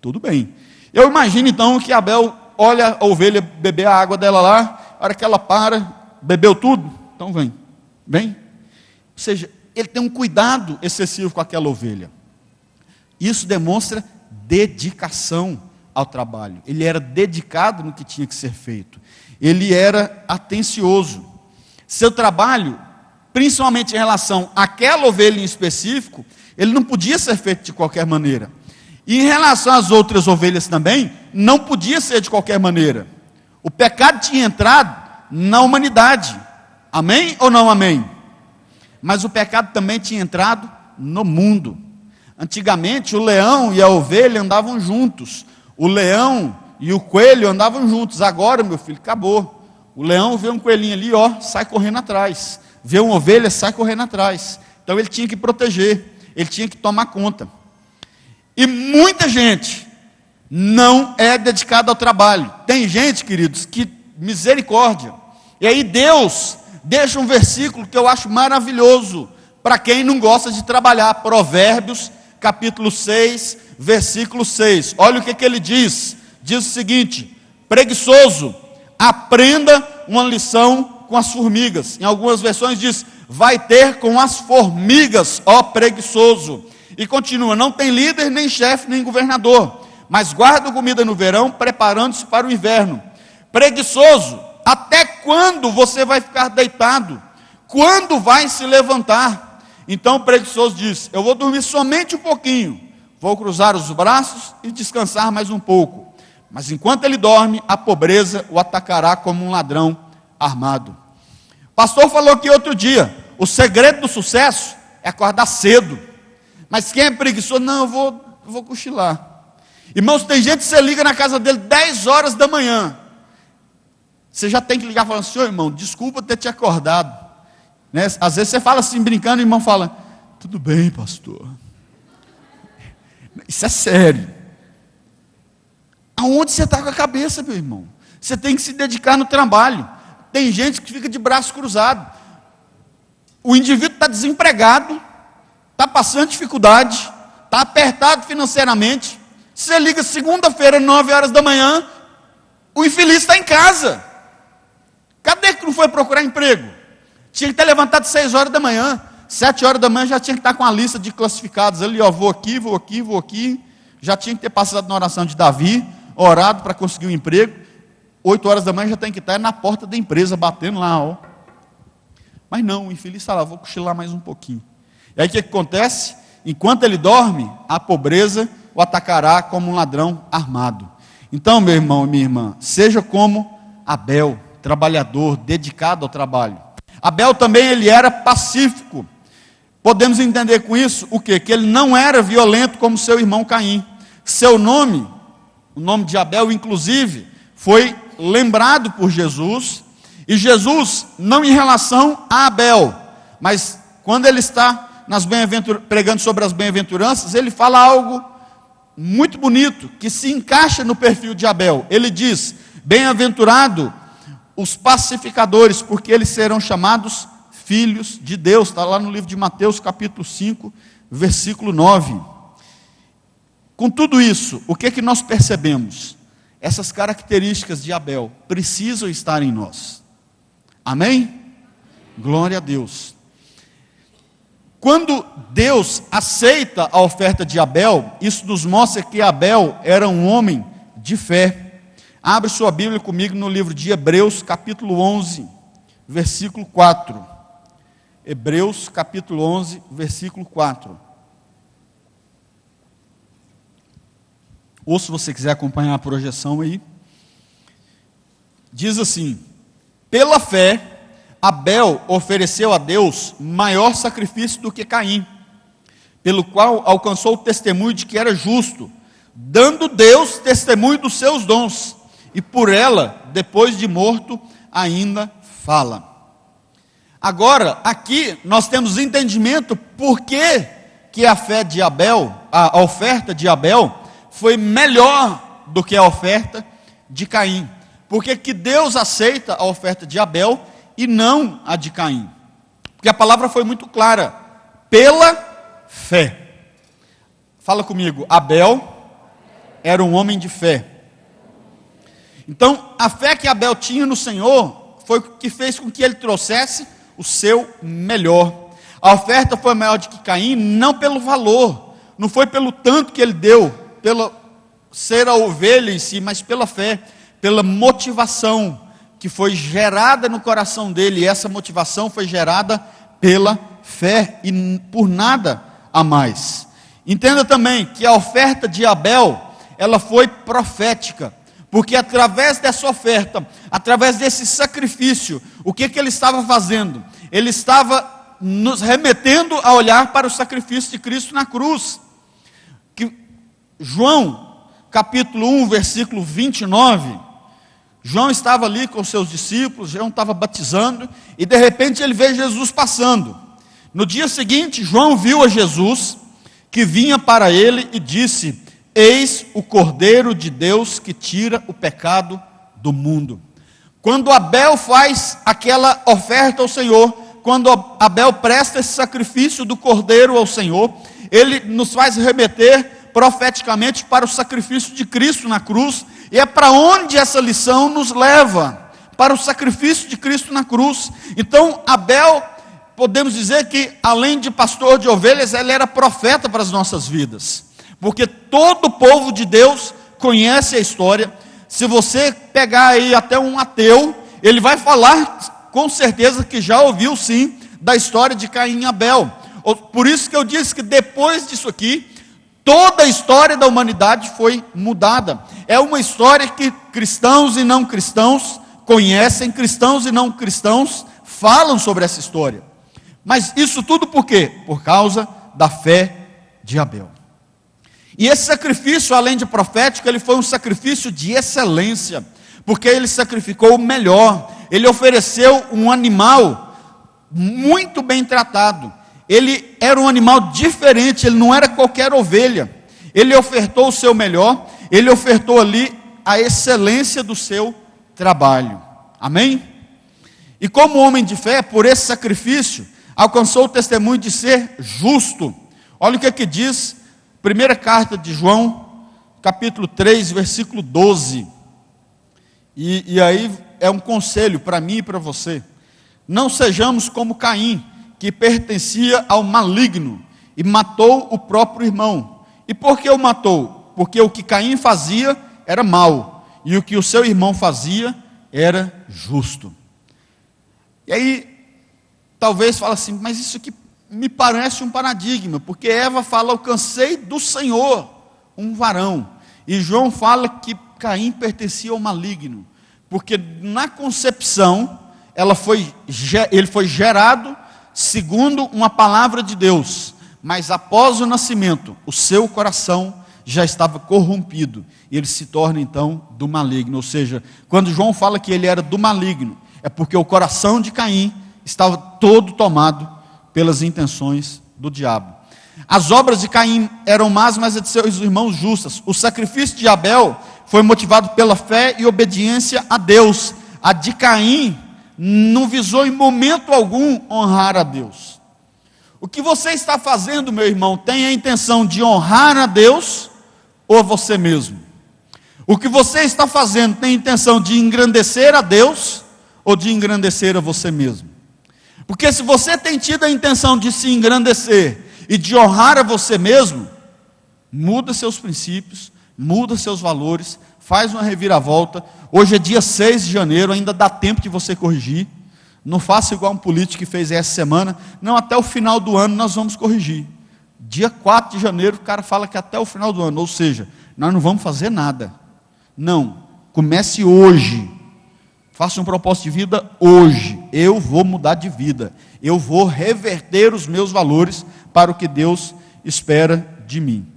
Tudo bem. Eu imagino então que Abel olha a ovelha beber a água dela lá, a hora que ela para, bebeu tudo, então vem. Vem. Ou seja, ele tem um cuidado excessivo com aquela ovelha. Isso demonstra dedicação ao trabalho. Ele era dedicado no que tinha que ser feito. Ele era atencioso. Seu trabalho, principalmente em relação àquela ovelha em específico, ele não podia ser feito de qualquer maneira. E em relação às outras ovelhas também, não podia ser de qualquer maneira. O pecado tinha entrado na humanidade. Amém ou não amém? Mas o pecado também tinha entrado no mundo. Antigamente, o leão e a ovelha andavam juntos. O leão e o coelho andavam juntos. Agora, meu filho, acabou. O leão vê um coelhinho ali, sai correndo atrás. Vê uma ovelha, sai correndo atrás. Então ele tinha que proteger, ele tinha que tomar conta. E muita gente não é dedicada ao trabalho. Tem gente, queridos, que misericórdia. E aí Deus deixa um versículo que eu acho maravilhoso para quem não gosta de trabalhar. Provérbios, capítulo 6, versículo 6. Olha o que ele diz. Diz o seguinte: preguiçoso, aprenda uma lição com as formigas. Em algumas versões diz: vai ter com as formigas, ó preguiçoso. E continua: não tem líder, nem chefe, nem governador, mas guarda comida no verão, preparando-se para o inverno. Preguiçoso, até quando você vai ficar deitado? Quando vai se levantar? Então o preguiçoso diz: eu vou dormir somente um pouquinho, vou cruzar os braços e descansar mais um pouco. Mas enquanto ele dorme, a pobreza o atacará como um ladrão armado. O pastor falou aqui outro dia: o segredo do sucesso é acordar cedo. Mas quem é preguiçoso? Não, eu vou cochilar. Irmãos, tem gente que você liga na casa dele 10 horas da manhã. Você já tem que ligar falando assim: ô irmão, desculpa ter te acordado. Né? Às vezes você fala assim brincando, e o irmão fala: tudo bem, pastor. Isso é sério. Aonde você está com a cabeça, meu irmão? Você tem que se dedicar no trabalho. Tem gente que fica de braço cruzado. O indivíduo está desempregado, está passando dificuldade, está apertado financeiramente. Você liga segunda-feira, 9 horas da manhã, o infeliz está em casa. Cadê que não foi procurar emprego? Tinha que ter levantado 6 horas da manhã, 7 horas da manhã já tinha que estar com a lista de classificados ali, vou aqui, vou aqui, vou aqui. Já tinha que ter passado na oração de Davi, orado para conseguir um emprego. 8 horas da manhã já tem que estar na porta da empresa, batendo lá, Mas não, o infeliz está lá: vou cochilar mais um pouquinho. E aí o que acontece? Enquanto ele dorme, a pobreza o atacará como um ladrão armado. Então, meu irmão e minha irmã, seja como Abel, trabalhador, dedicado ao trabalho. Abel também ele era pacífico. Podemos entender com isso o quê? Que ele não era violento como seu irmão Caim. Seu nome, o nome de Abel, inclusive, foi lembrado por Jesus, E Jesus, não em relação a Abel, mas quando ele está pregando sobre as bem-aventuranças, ele fala algo muito bonito, que se encaixa no perfil de Abel. Ele diz: bem-aventurado os pacificadores, porque eles serão chamados filhos de Deus. Está lá no livro de Mateus, capítulo 5, versículo 9. Com tudo isso, o que é que nós percebemos? Essas características de Abel precisam estar em nós. Amém? Glória a Deus. Quando Deus aceita a oferta de Abel, isso nos mostra que Abel era um homem de fé. Abre sua Bíblia comigo no livro de Hebreus, capítulo 11, versículo 4. Hebreus, capítulo 11, versículo 4. Ou se você quiser acompanhar a projeção aí. Diz assim: pela fé, Abel ofereceu a Deus maior sacrifício do que Caim, pelo qual alcançou o testemunho de que era justo, dando Deus testemunho dos seus dons, e por ela, depois de morto, ainda fala. Agora, aqui nós temos entendimento por que a fé de Abel, a oferta de Abel, foi melhor do que a oferta de Caim. Porque que Deus aceita a oferta de Abel e não a de Caim? Porque a palavra foi muito clara: pela fé. Fala comigo, Abel era um homem de fé. Então, a fé que Abel tinha no Senhor foi o que fez com que ele trouxesse o seu melhor. A oferta foi maior do que Caim, não pelo valor, não foi pelo tanto que ele deu, pelo ser a ovelha em si, mas pela fé, pela motivação que foi gerada no coração dele. E essa motivação foi gerada pela fé e por nada a mais. Entenda também que a oferta de Abel, ela foi profética, porque através dessa oferta, através desse sacrifício, o que ele estava fazendo? Ele estava nos remetendo a olhar para o sacrifício de Cristo na cruz. Que João, capítulo 1, versículo 29, João estava ali com seus discípulos, João estava batizando, e de repente ele vê Jesus passando. No dia seguinte, João viu a Jesus, que vinha para ele e disse: eis o Cordeiro de Deus que tira o pecado do mundo. Quando Abel faz aquela oferta ao Senhor, quando Abel presta esse sacrifício do Cordeiro ao Senhor, ele nos faz remeter profeticamente para o sacrifício de Cristo na cruz, e é para onde essa lição nos leva, para o sacrifício de Cristo na cruz. Então Abel, podemos dizer que além de pastor de ovelhas, ele era profeta para as nossas vidas, porque todo o povo de Deus conhece a história. Se você pegar aí até um ateu, ele vai falar com certeza que já ouviu sim da história de Caim e Abel. Por isso que eu disse que depois disso aqui, toda a história da humanidade foi mudada. É uma história que cristãos e não cristãos conhecem, cristãos e não cristãos falam sobre essa história. Mas isso tudo por quê? Por causa da fé de Abel. E esse sacrifício, além de profético, ele foi um sacrifício de excelência, porque ele sacrificou o melhor. Ele ofereceu um animal muito bem tratado. Ele era um animal diferente, ele não era qualquer ovelha. Ele ofertou o seu melhor, ele ofertou ali a excelência do seu trabalho. Amém? E como homem de fé, por esse sacrifício, alcançou o testemunho de ser justo. Olha o que diz primeira carta de João, capítulo 3, versículo 12. E aí é um conselho para mim e para você. Não sejamos como Caim, que pertencia ao maligno e matou o próprio irmão. E por que o matou? Porque o que Caim fazia era mal, e o que o seu irmão fazia era justo. E aí, talvez fale assim, mas isso aqui me parece um paradigma, porque Eva fala: alcancei do Senhor um varão, e João fala que Caim pertencia ao maligno, porque na concepção ele foi gerado segundo uma palavra de Deus, mas após o nascimento, o seu coração já estava corrompido, e ele se torna então do maligno. Ou seja, quando João fala que ele era do maligno, é porque o coração de Caim estava todo tomado pelas intenções do diabo. As obras de Caim eram más, mas as de seus irmãos justas. O sacrifício de Abel foi motivado pela fé e obediência a Deus. A de Caim não visou em momento algum honrar a Deus. O que você está fazendo, meu irmão, tem a intenção de honrar a Deus ou a você mesmo? O que você está fazendo tem a intenção de engrandecer a Deus ou de engrandecer a você mesmo? Porque se você tem tido a intenção de se engrandecer e de honrar a você mesmo, muda seus princípios, muda seus valores, faz uma reviravolta. Hoje é dia 6 de janeiro, ainda dá tempo de você corrigir. Não faça igual um político que fez essa semana. Não, até o final do ano nós vamos corrigir. Dia 4 de janeiro o cara fala que até o final do ano, ou seja, nós não vamos fazer nada. Não, comece hoje. Faça um propósito de vida hoje. Eu vou mudar de vida. Eu vou reverter os meus valores para o que Deus espera de mim.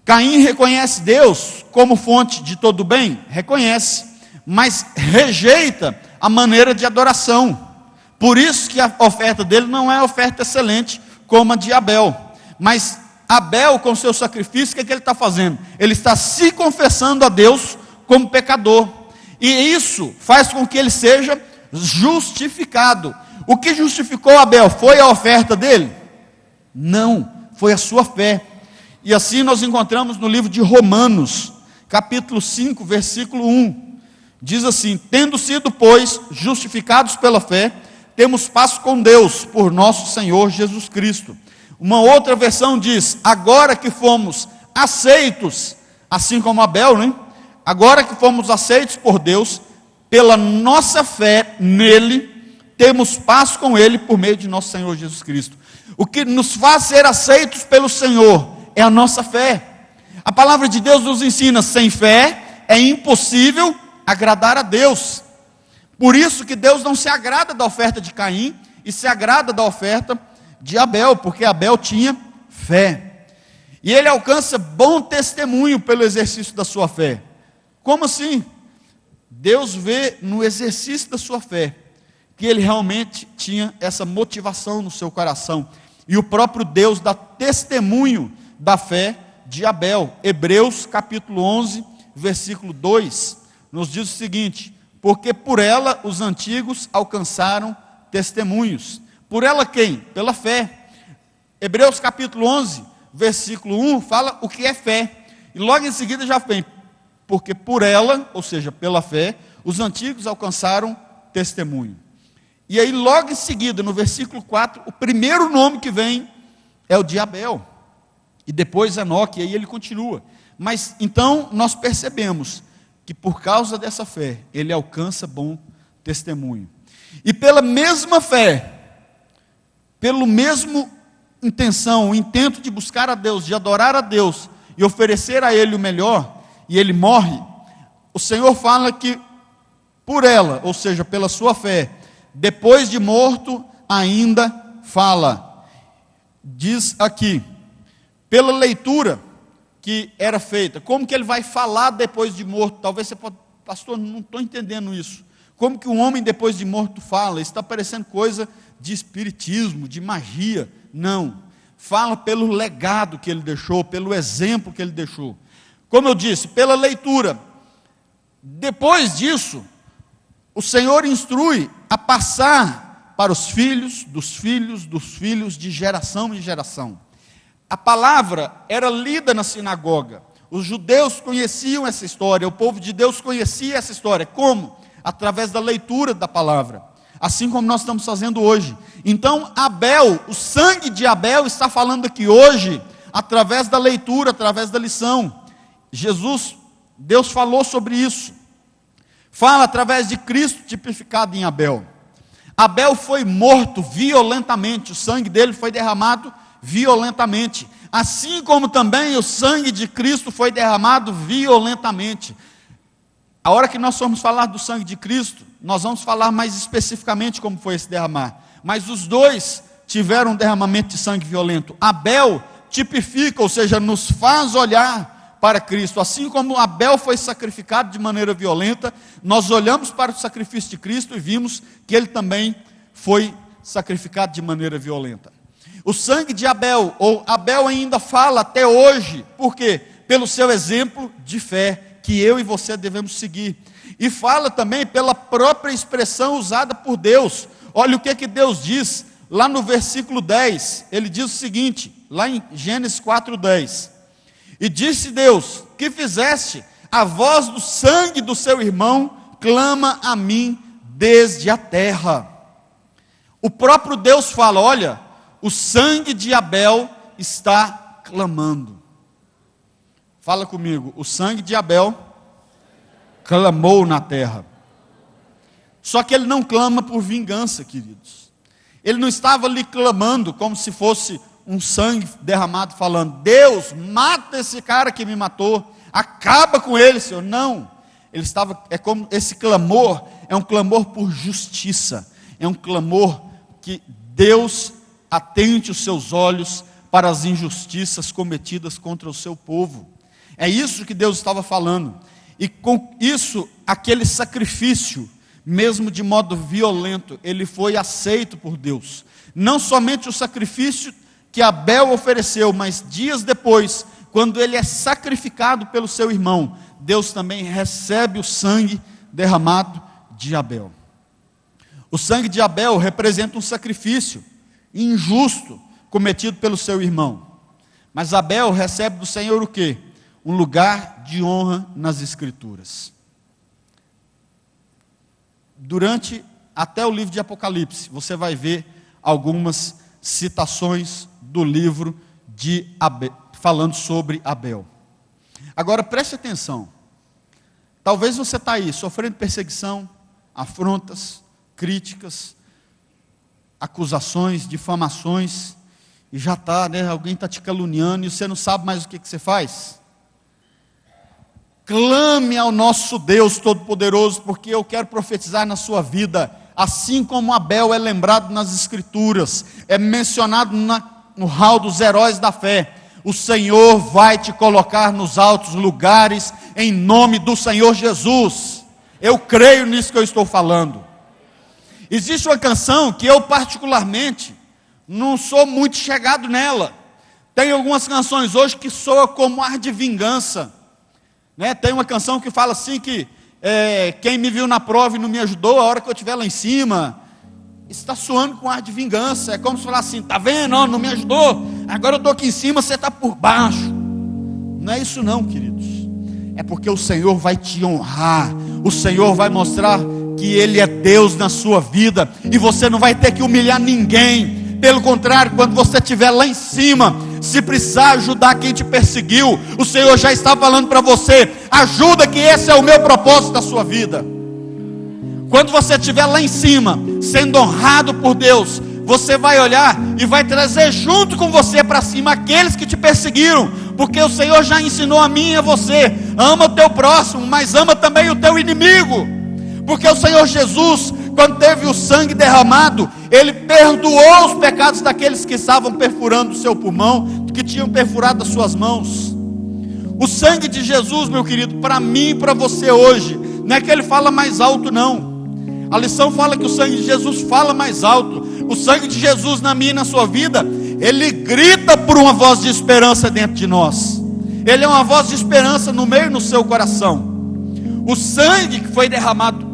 Caim reconhece Deus como fonte de todo bem? Reconhece, mas rejeita a maneira de adoração. Por isso que a oferta dele não é oferta excelente como a de Abel. Mas Abel, com seu sacrifício, o que é que ele está fazendo? Ele está se confessando a Deus como pecador. E isso faz com que ele seja justificado. O que justificou Abel foi a oferta dele? Não, foi a sua fé. E assim nós encontramos no livro de Romanos, capítulo 5, versículo 1. Diz assim: tendo sido, pois, justificados pela fé, temos paz com Deus, por nosso Senhor Jesus Cristo. Uma outra versão diz: agora que fomos aceitos, assim como Abel, né? Agora que fomos aceitos por Deus, pela nossa fé nele, temos paz com ele por meio de nosso Senhor Jesus Cristo. O que nos faz ser aceitos pelo Senhor é a nossa fé. A palavra de Deus nos ensina: sem fé é impossível agradar a Deus. Por isso que Deus não se agrada da oferta de Caim e se agrada da oferta de Abel, porque Abel tinha fé. E ele alcança bom testemunho pelo exercício da sua fé. Como assim? Deus vê no exercício da sua fé que ele realmente tinha essa motivação no seu coração. E o próprio Deus dá testemunho da fé de Abel. Hebreus capítulo 11, versículo 2, nos diz o seguinte: porque por ela os antigos alcançaram testemunhos. Por ela quem? Pela fé. Hebreus capítulo 11, versículo 1, fala o que é fé. E logo em seguida já vem: porque por ela, ou seja, pela fé, os antigos alcançaram testemunho. E aí logo em seguida, no versículo 4, o primeiro nome que vem é o de Abel. E depois Enoque, e aí ele continua. Mas então nós percebemos que por causa dessa fé, ele alcança bom testemunho. E pela mesma fé, pelo mesmo intenção, o intento de buscar a Deus, de adorar a Deus e oferecer a ele o melhor, e ele morre, o Senhor fala que por ela, ou seja, pela sua fé, depois de morto ainda fala. Diz aqui, pela leitura que era feita, como que ele vai falar depois de morto? Talvez você pode, pastor, não estou entendendo isso. Como que um homem depois de morto fala? Isso está parecendo coisa de espiritismo, de magia. Não, fala pelo legado que ele deixou, pelo exemplo que ele deixou. Como eu disse, pela leitura. Depois disso, o Senhor instrui a passar para os filhos, dos filhos, dos filhos, de geração em geração. A palavra era lida na sinagoga. Os judeus conheciam essa história, o povo de Deus conhecia essa história. Como? Através da leitura da palavra. Assim como nós estamos fazendo hoje. Então, Abel, o sangue de Abel está falando aqui hoje, através da leitura, através da lição. Jesus, Deus falou sobre isso. Fala através de Cristo tipificado em Abel. Abel foi morto violentamente, o sangue dele foi derramado violentamente. Assim como também o sangue de Cristo foi derramado violentamente. A hora que nós formos falar do sangue de Cristo, nós vamos falar mais especificamente como foi esse derramar. Mas os dois tiveram um derramamento de sangue violento. Abel tipifica, ou seja, nos faz olhar para Cristo. Assim como Abel foi sacrificado de maneira violenta, nós olhamos para o sacrifício de Cristo e vimos que ele também foi sacrificado de maneira violenta. O sangue de Abel, ou Abel ainda fala até hoje, por quê? Pelo seu exemplo de fé, que eu e você devemos seguir. E fala também pela própria expressão usada por Deus. Olha o que Deus diz, lá no versículo 10, ele diz o seguinte, lá em Gênesis 4:10. E disse Deus, que fizeste? A voz do sangue do seu irmão clama a mim desde a terra. O próprio Deus fala, olha, o sangue de Abel está clamando. Fala comigo, o sangue de Abel clamou na terra. Só que ele não clama por vingança, queridos. Ele não estava ali clamando como se fosse um sangue derramado, falando, Deus, mata esse cara que me matou, acaba com ele, Senhor. Não, ele estava, é como esse clamor, é um clamor por justiça, é um clamor que Deus atente os seus olhos para as injustiças cometidas contra o seu povo. É isso que Deus estava falando, e com isso, aquele sacrifício, mesmo de modo violento, ele foi aceito por Deus. Não somente o sacrifício que Abel ofereceu, mas dias depois, quando ele é sacrificado pelo seu irmão, Deus também recebe o sangue derramado de Abel. O sangue de Abel representa um sacrifício injusto cometido pelo seu irmão. Mas Abel recebe do Senhor o quê? Um lugar de honra nas Escrituras. Durante até o livro de Apocalipse, você vai ver algumas citações do livro de Abel, falando sobre Abel. Agora preste atenção, talvez você está aí, sofrendo perseguição, afrontas, críticas, acusações, difamações, e já está, né, alguém está te caluniando, e você não sabe mais o que você faz. Clame ao nosso Deus Todo-Poderoso, porque eu quero profetizar na sua vida, assim como Abel é lembrado nas Escrituras, é mencionado no hall dos heróis da fé, o Senhor vai te colocar nos altos lugares, em nome do Senhor Jesus. Eu creio nisso que eu estou falando. Existe uma canção que eu particularmente não sou muito chegado nela. Tem algumas canções hoje que soam como ar de vingança, né? Tem uma canção que fala assim que quem me viu na prova e não me ajudou, a hora que eu estiver lá em cima, está soando com ar de vingança. É como se falasse assim, está vendo, não me ajudou, agora eu estou aqui em cima, você está por baixo. Não é isso não, queridos. É porque o Senhor vai te honrar, o Senhor vai mostrar que Ele é Deus na sua vida, e você não vai ter que humilhar ninguém. Pelo contrário, quando você estiver lá em cima, se precisar ajudar quem te perseguiu, o Senhor já está falando para você, ajuda, que esse é o meu propósito da sua vida. Quando você estiver lá em cima, sendo honrado por Deus, você vai olhar e vai trazer junto com você para cima aqueles que te perseguiram, porque o Senhor já ensinou a mim e a você, ama o teu próximo, mas ama também o teu inimigo. Porque o Senhor Jesus, quando teve o sangue derramado, Ele perdoou os pecados daqueles que estavam perfurando o seu pulmão, que tinham perfurado as suas mãos. O sangue de Jesus, meu querido, para mim e para você hoje, não é que Ele fala mais alto não. A lição fala que o sangue de Jesus fala mais alto. O sangue de Jesus na minha e na sua vida, Ele grita por uma voz de esperança dentro de nós. Ele é uma voz de esperança no meio e no seu coração. O sangue que foi derramado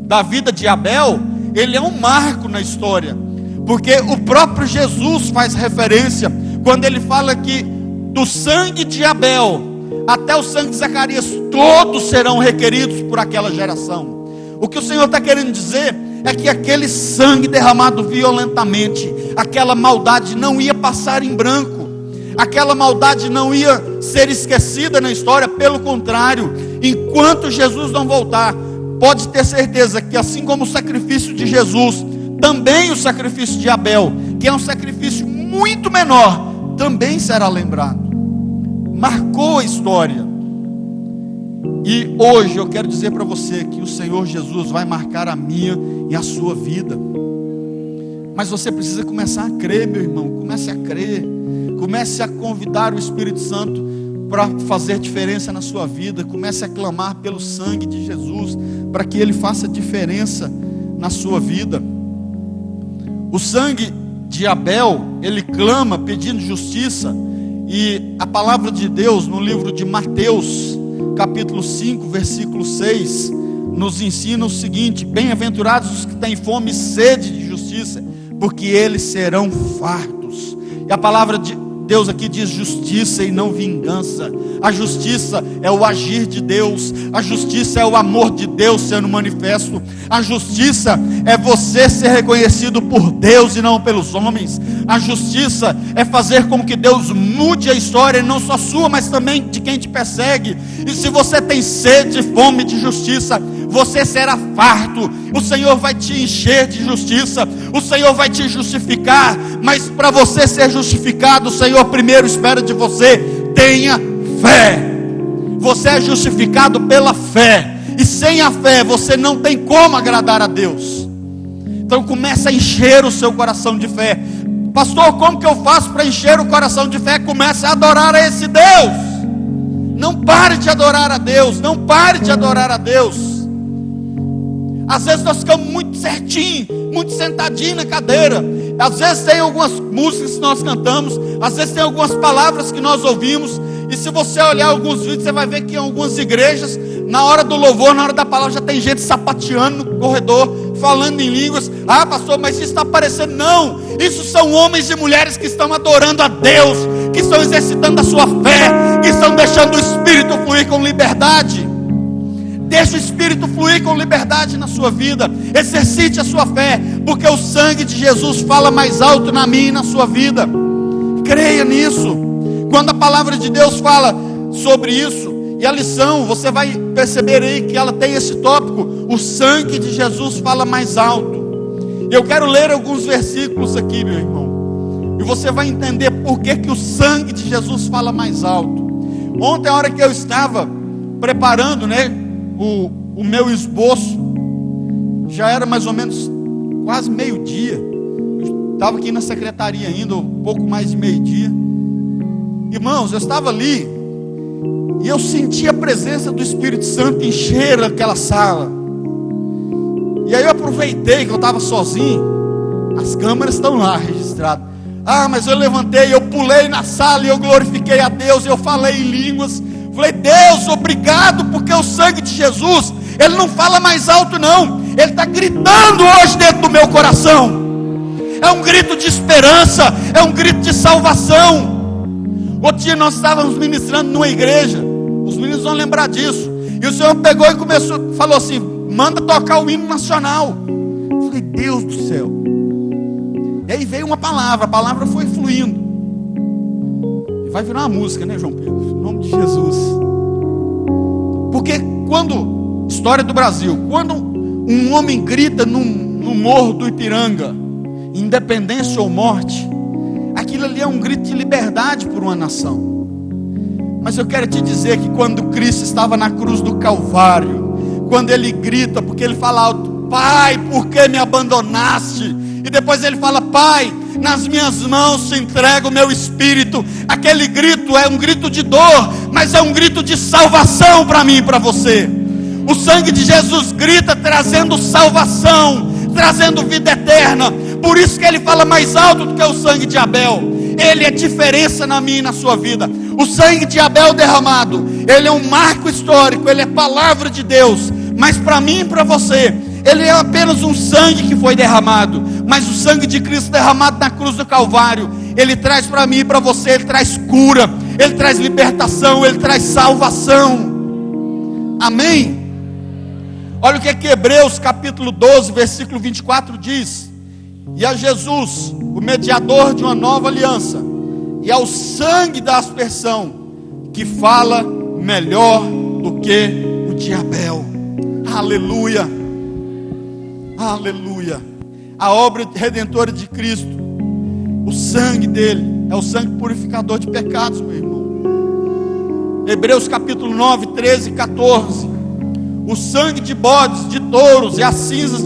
da vida de Abel, ele é um marco na história, porque o próprio Jesus faz referência, quando ele fala que do sangue de Abel, até o sangue de Zacarias, todos serão requeridos por aquela geração. O que o Senhor está querendo dizer, é que aquele sangue derramado violentamente, aquela maldade não ia passar em branco, aquela maldade não ia ser esquecida na história, pelo contrário, enquanto Jesus não voltar, pode ter certeza que assim como o sacrifício de Jesus, também o sacrifício de Abel, que é um sacrifício muito menor, também será lembrado. Marcou a história. E hoje eu quero dizer para você que o Senhor Jesus vai marcar a minha e a sua vida. Mas você precisa começar a crer, meu irmão. Comece a crer. Comece a convidar o Espírito Santo para fazer diferença na sua vida. Comece a clamar pelo sangue de Jesus, para que ele faça diferença na sua vida. O sangue de Abel, ele clama pedindo justiça, e a palavra de Deus no livro de Mateus, capítulo 5, versículo 6, nos ensina o seguinte: bem-aventurados os que têm fome e sede de justiça, porque eles serão fartos. E a palavra de Deus aqui diz justiça e não vingança. A justiça é o agir de Deus, a justiça é o amor de Deus sendo manifesto, a justiça é você ser reconhecido por Deus e não pelos homens. A justiça é fazer com que Deus mude a história, não só sua, mas também de quem te persegue. E se você tem sede e fome de justiça, você será farto. O Senhor vai te encher de justiça, o Senhor vai te justificar. Mas para você ser justificado, o Senhor primeiro espera de você: tenha fé. Você é justificado pela fé, e sem a fé você não tem como agradar a Deus. Então começa a encher o seu coração de fé. Pastor, como que eu faço para encher o coração de fé? Comece a adorar a esse Deus. Não pare de adorar a Deus, não pare de adorar a Deus. Às vezes nós ficamos muito certinho, muito sentadinho na cadeira. Às vezes tem algumas músicas que nós cantamos, às vezes tem algumas palavras que nós ouvimos. E se você olhar alguns vídeos, você vai ver que em algumas igrejas, na hora do louvor, na hora da palavra, já tem gente sapateando no corredor, falando em línguas. Ah, pastor, mas isso está parecendo. Não, isso são homens e mulheres que estão adorando a Deus, que estão exercitando a sua fé, que estão deixando o Espírito fluir com liberdade. Deixa o Espírito fluir com liberdade na sua vida. Exercite a sua fé, porque o sangue de Jesus fala mais alto na minha e na sua vida. Creia nisso. Quando a palavra de Deus fala sobre isso, e a lição, você vai perceber aí que ela tem esse tópico: o sangue de Jesus fala mais alto. Eu quero ler alguns versículos aqui, meu irmão, e você vai entender por que o sangue de Jesus fala mais alto. Ontem, a hora que eu estava preparando, o meu esboço, já era mais ou menos quase meio-dia. Eu estava aqui na secretaria ainda, um pouco mais de meio-dia. Irmãos, eu estava ali e eu senti a presença do Espírito Santo encher aquela sala. E aí eu aproveitei que eu estava sozinho. As câmeras estão lá registradas. Ah, mas eu levantei, eu pulei na sala e eu glorifiquei a Deus. Eu falei em línguas. Falei: Deus, obrigado, porque o sangue de Jesus, ele não fala mais alto não, ele está gritando hoje dentro do meu coração. É um grito de esperança, é um grito de salvação. Outro dia nós estávamos ministrando numa igreja, os meninos vão lembrar disso, e o Senhor pegou e falou assim: manda tocar o hino nacional. Eu falei: Deus do céu. E aí veio uma palavra, a palavra foi fluindo. Vai virar uma música, né, João Pedro? Em nome de Jesus. Porque quando, história do Brasil, quando um homem grita no morro do Ipiranga, independência ou morte, aquilo ali é um grito de liberdade por uma nação. Mas eu quero te dizer que quando Cristo estava na cruz do Calvário, quando ele grita, porque ele fala alto: Pai, por que me abandonaste? E depois ele fala: Pai, nas minhas mãos te entrego o meu espírito. Aquele grito é um grito de dor, mas é um grito de salvação para mim e para você. O sangue de Jesus grita trazendo salvação, trazendo vida eterna. Por isso que ele fala mais alto do que o sangue de Abel. Ele é diferença na minha e na sua vida. O sangue de Abel derramado, ele é um marco histórico, ele é palavra de Deus. Mas para mim e para você, ele é apenas um sangue que foi derramado. Mas o sangue de Cristo derramado na cruz do Calvário, ele traz para mim e para você, ele traz cura, ele traz libertação, ele traz salvação. Amém? Olha o que Hebreus capítulo 12, versículo 24 diz: e a Jesus, o mediador de uma nova aliança, e ao sangue da aspersão, que fala melhor do que o de Abel. Aleluia, aleluia. A obra redentora de Cristo, o sangue dele é o sangue purificador de pecados, meu irmão. Hebreus capítulo 9, 13 e 14. O sangue de bodes, de touros e as cinzas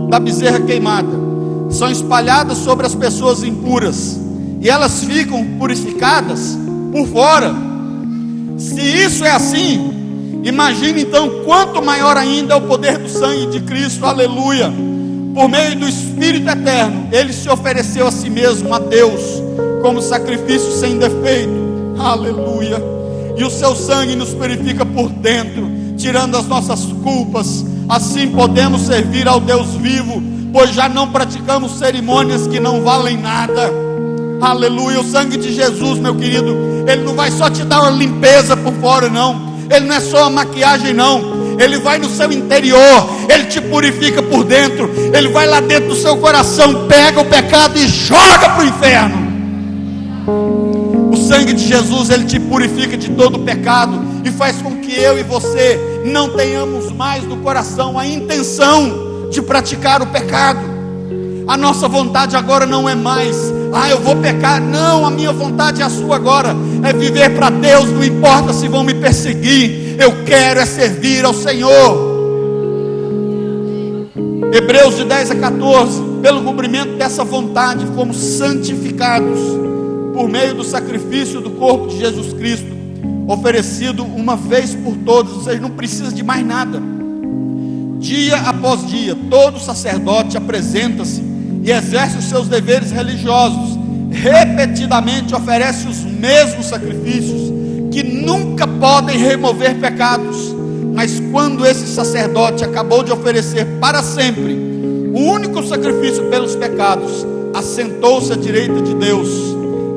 da bezerra queimada são espalhadas sobre as pessoas impuras, e elas ficam purificadas por fora, Se isso é assim, imagine então quanto maior ainda é o poder do sangue de Cristo, aleluia. Por meio do Espírito eterno, Ele se ofereceu a si mesmo, a Deus, como sacrifício sem defeito, aleluia. E o seu sangue nos purifica por dentro, tirando as nossas culpas. Assim podemos servir ao Deus vivo, pois já não praticamos cerimônias que não valem nada, aleluia. O sangue de Jesus, meu querido, Ele não vai só te dar uma limpeza por fora, não. Ele não é só uma maquiagem, não. Ele vai no seu interior, Ele te purifica por dentro. Ele vai lá dentro do seu coração, pega o pecado e joga para o inferno. O sangue de Jesus, Ele te purifica de todo o pecado e faz com que eu e você não tenhamos mais no coração a intenção de praticar o pecado. A nossa vontade agora não é mais, eu vou pecar. Não, a minha vontade é a sua agora, é viver para Deus. Não importa se vão me perseguir, eu quero é servir ao Senhor. Hebreus de 10 a 14, pelo cumprimento dessa vontade fomos santificados por meio do sacrifício do corpo de Jesus Cristo, oferecido uma vez por todas. Ou seja, não precisa de mais nada. Dia após dia, todo sacerdote apresenta-se e exerce os seus deveres religiosos. Repetidamente oferece os mesmos sacrifícios, que nunca podem remover pecados. Mas quando esse sacerdote acabou de oferecer para sempre o único sacrifício pelos pecados, assentou-se à direita de Deus.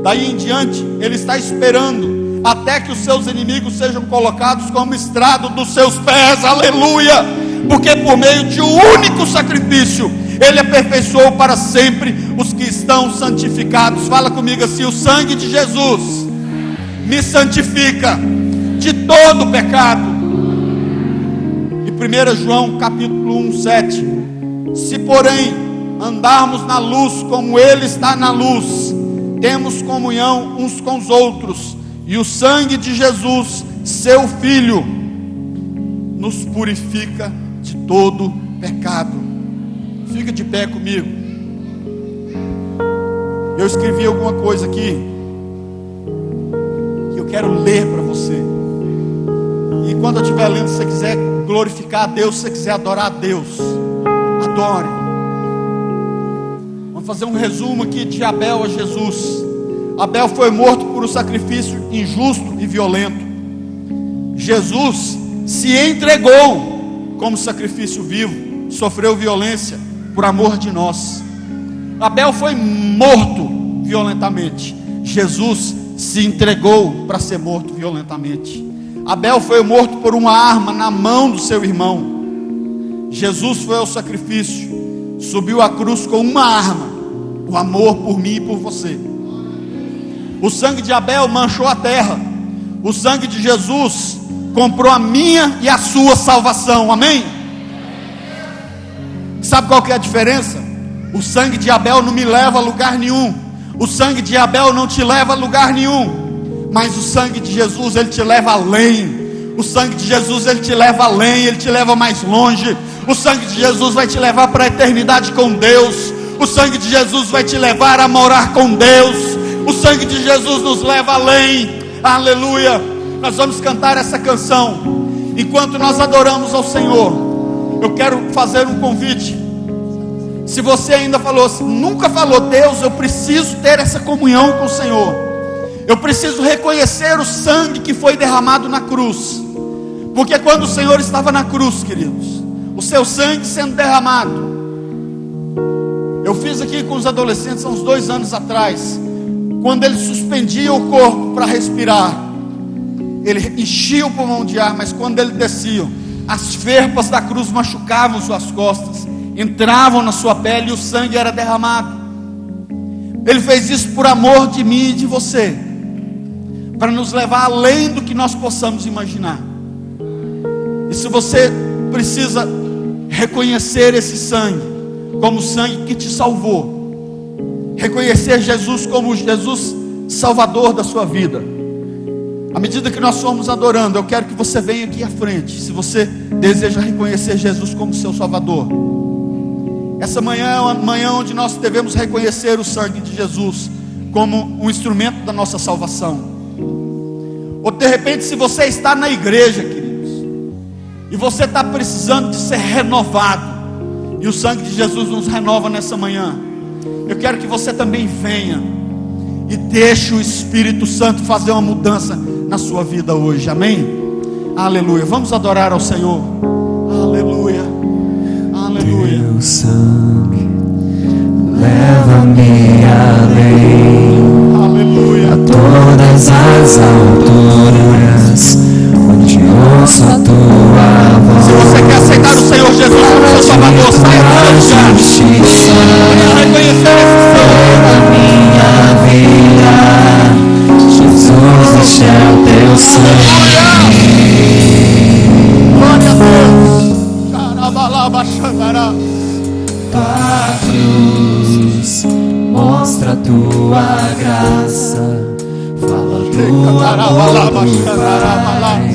Daí em diante, Ele está esperando até que os seus inimigos sejam colocados como estrado dos seus pés, aleluia. Porque por meio de um único sacrifício, Ele aperfeiçoou para sempre os que estão santificados. Fala comigo assim: o sangue de Jesus me santifica de todo pecado. E 1 João capítulo 1, 7: se porém andarmos na luz como Ele está na luz, temos comunhão uns com os outros, e o sangue de Jesus, seu Filho, nos purifica de todo pecado. Fica de pé comigo. Eu escrevi alguma coisa aqui que eu quero ler para você. E quando eu estiver lendo, se você quiser glorificar a Deus, se você quiser adorar a Deus, adore. Vamos fazer um resumo aqui de Abel a Jesus. Abel foi morto por um sacrifício injusto e violento. Jesus se entregou como sacrifício vivo, sofreu violência por amor de nós. Abel foi morto violentamente, Jesus se entregou para ser morto violentamente. Abel foi morto por uma arma na mão do seu irmão. Jesus foi ao sacrifício, subiu à cruz com uma arma: o amor por mim e por você. O sangue de Abel manchou a terra, o sangue de Jesus comprou a minha e a sua salvação, amém? Sabe qual que é a diferença? O sangue de Abel não me leva a lugar nenhum, o sangue de Abel não te leva a lugar nenhum, mas o sangue de Jesus, ele te leva além. O sangue de Jesus, ele te leva além, ele te leva mais longe. O sangue de Jesus vai te levar para a eternidade com Deus. O sangue de Jesus vai te levar a morar com Deus. O sangue de Jesus nos leva além, aleluia. Nós vamos cantar essa canção. Enquanto nós adoramos ao Senhor, eu quero fazer um convite. Se você ainda nunca falou: Deus, eu preciso ter essa comunhão com o Senhor, eu preciso reconhecer o sangue que foi derramado na cruz. Porque quando o Senhor estava na cruz, queridos, o seu sangue sendo derramado, eu fiz aqui com os adolescentes há uns 2 anos atrás. Quando ele suspendia o corpo para respirar, ele enchia o pulmão de ar, mas quando ele descia, as ferpas da cruz machucavam suas costas, entravam na sua pele e o sangue era derramado. Ele fez isso por amor de mim e de você, para nos levar além do que nós possamos imaginar. E se você precisa reconhecer esse sangue como o sangue que te salvou, reconhecer Jesus como Jesus Salvador da sua vida, à medida que nós formos adorando, eu quero que você venha aqui à frente. Se você deseja reconhecer Jesus como seu Salvador, essa manhã é uma manhã onde nós devemos reconhecer o sangue de Jesus como um instrumento da nossa salvação. Ou de repente, se você está na igreja, queridos, e você está precisando de ser renovado, e o sangue de Jesus nos renova nessa manhã, eu quero que você também venha e deixe o Espírito Santo fazer uma mudança na sua vida hoje, amém? Aleluia, vamos adorar ao Senhor, aleluia, aleluia. Teu sangue leva-me além, Aleluia. a todas as alturas, onde ouço a tua voz. Se você quer aceitar o Senhor Jesus como seu Salvador, saia do seu lugar. Justiça Venha reconhecer esse Senhor. na minha vida, Jesus, deixa o teu sangue. Glória a Deus. Carabalaba xandará. Tua cruz mostra a tua graça, fala do Carabalaba amor do xandará. Pai.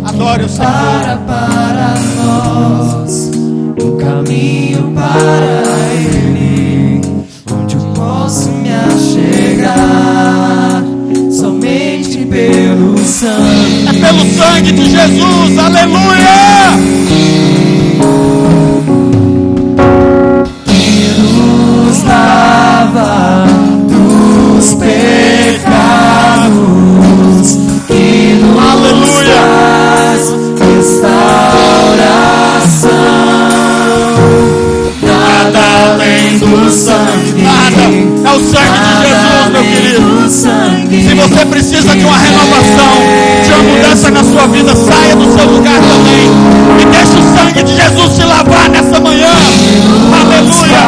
Adore o Senhor. Para nós um caminho para Ele, onde eu posso me achegar somente pelo sangue. É pelo sangue de Jesus. Aleluia. Nos lava dos pecados, que nos Aleluia. traz restauração. Nada além do sangue, Nada. É o sangue de Jesus, meu querido. Se você precisa de uma renovação, de uma mudança na sua vida, saia do seu lugar também e deixe o sangue de Jesus te lavar nessa manhã. Aleluia,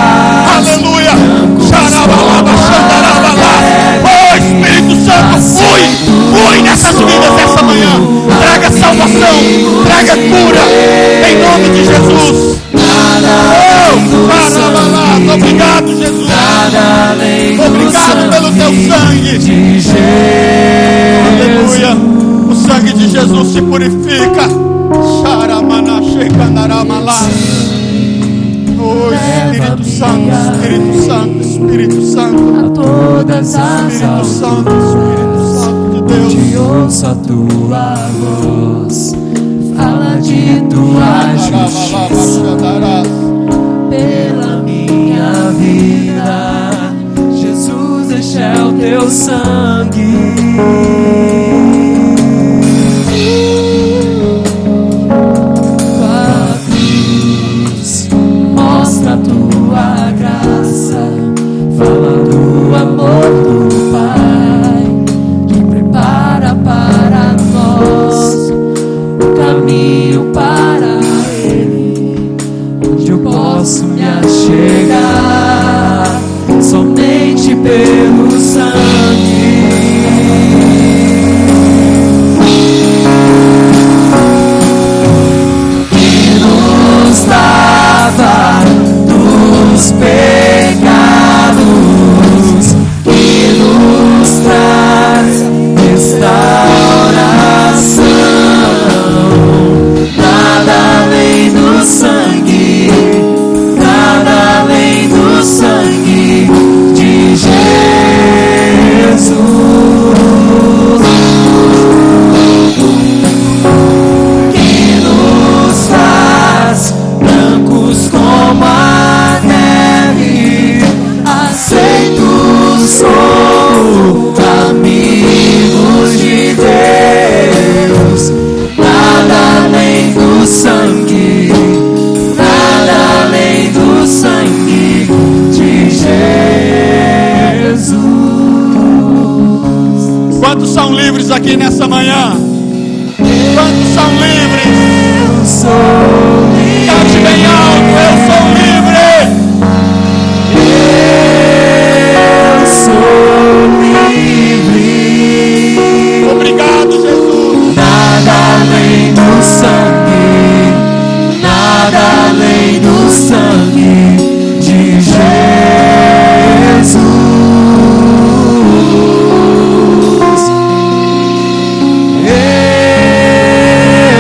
aleluia. Xarabalaba, xandarabalá. Oh, Espírito Santo, flui nessas vidas essa manhã. Traga salvação, traga cura, em nome de Jesus. Oh, xarabalá. Obrigado, Jesus. Obrigado pelo teu sangue. Aleluia. O sangue de Jesus te purifica. Oh, Espírito Santo, Espírito Santo, Espírito Santo, a todas as Espírito Santo, Espírito Santo de onde Deus. ouço a tua voz, fala de tua justiça pela minha vida. Jesus, deixa o teu sangue. Tua cruz mostra a tua graça, fala do amor do Pai, que prepara para nós um caminho para Ele, onde eu posso me achegar somente pelo sangue. Que nos lava dos pecados, que nos traz restauração. Nada além do sangue, nada além do sangue de Jesus, que nos faz brancos como a neve. Aceitos sou, amigos de Deus. Nada além do sangue, nada além do sangue de Jesus. Quantos são livres aqui nessa manhã? Quantos são livres? Eu sou livre. Cante bem alto, eu sou livre. Eu sou livre. Obrigado, Jesus. Nada além do sangue, nada além do sangue de Jesus.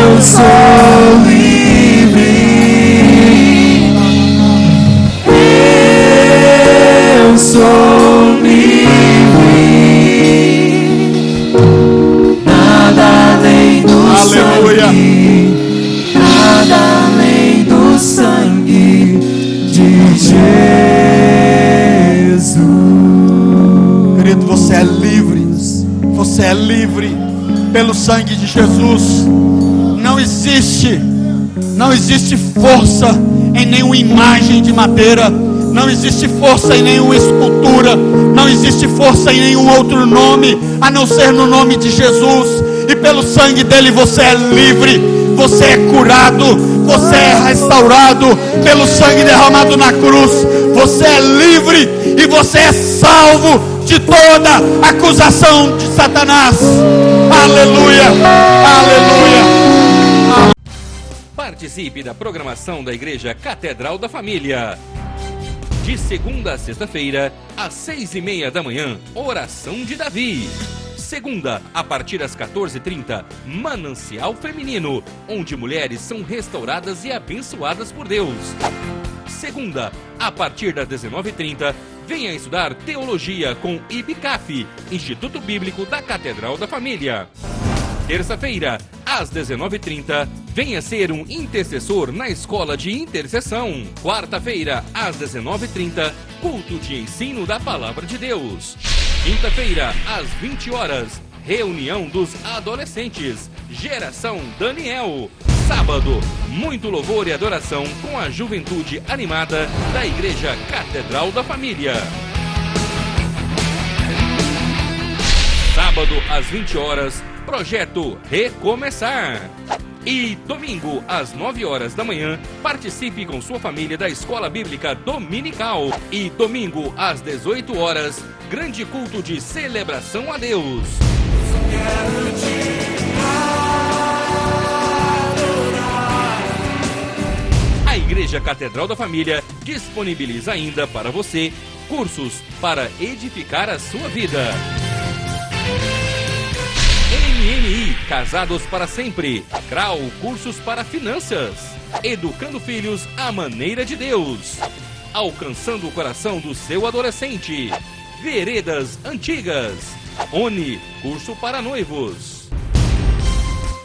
Eu sou livre. Eu sou livre. Nada você é livre pelo sangue de Jesus. Não existe força em nenhuma imagem de madeira, não existe força em nenhuma escultura, não existe força em nenhum outro nome a não ser no nome de Jesus. E pelo sangue dele você é livre, você é curado, você é restaurado pelo sangue derramado na cruz. Você é livre e você é salvo de toda acusação de Satanás. Aleluia, aleluia. Participe da programação da Igreja Catedral da Família. De segunda a sexta-feira, às 6:30 da manhã, Oração de Davi. Segunda, a partir das 14h30, Manancial Feminino, onde mulheres são restauradas e abençoadas por Deus. Segunda, a partir das 19h30, venha estudar Teologia com IBCAF, Instituto Bíblico da Catedral da Família. Terça-feira, às 19h30, venha ser um intercessor na Escola de Intercessão. Quarta-feira, às 19h30, culto de ensino da Palavra de Deus. Quinta-feira, às 20 horas, reunião dos adolescentes, Geração Daniel. Sábado, muito louvor e adoração com a juventude animada da Igreja Catedral da Família. Sábado, às 20 horas, Projeto Recomeçar. E domingo, às 9 horas da manhã, participe com sua família da Escola Bíblica Dominical. E domingo, às 18 horas, grande culto de celebração a Deus. A Igreja Catedral da Família disponibiliza ainda para você cursos para edificar a sua vida. MMI, Casados para Sempre. CRAU, cursos para finanças. Educando filhos à maneira de Deus. Alcançando o coração do seu adolescente. Veredas Antigas. ONI, curso para noivos.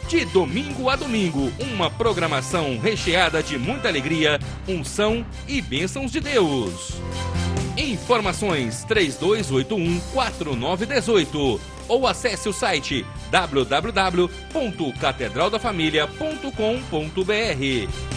De domingo a domingo, uma programação recheada de muita alegria, unção e bênçãos de Deus. Informações 3281-4918 ou acesse o site www.catedraldafamilia.com.br.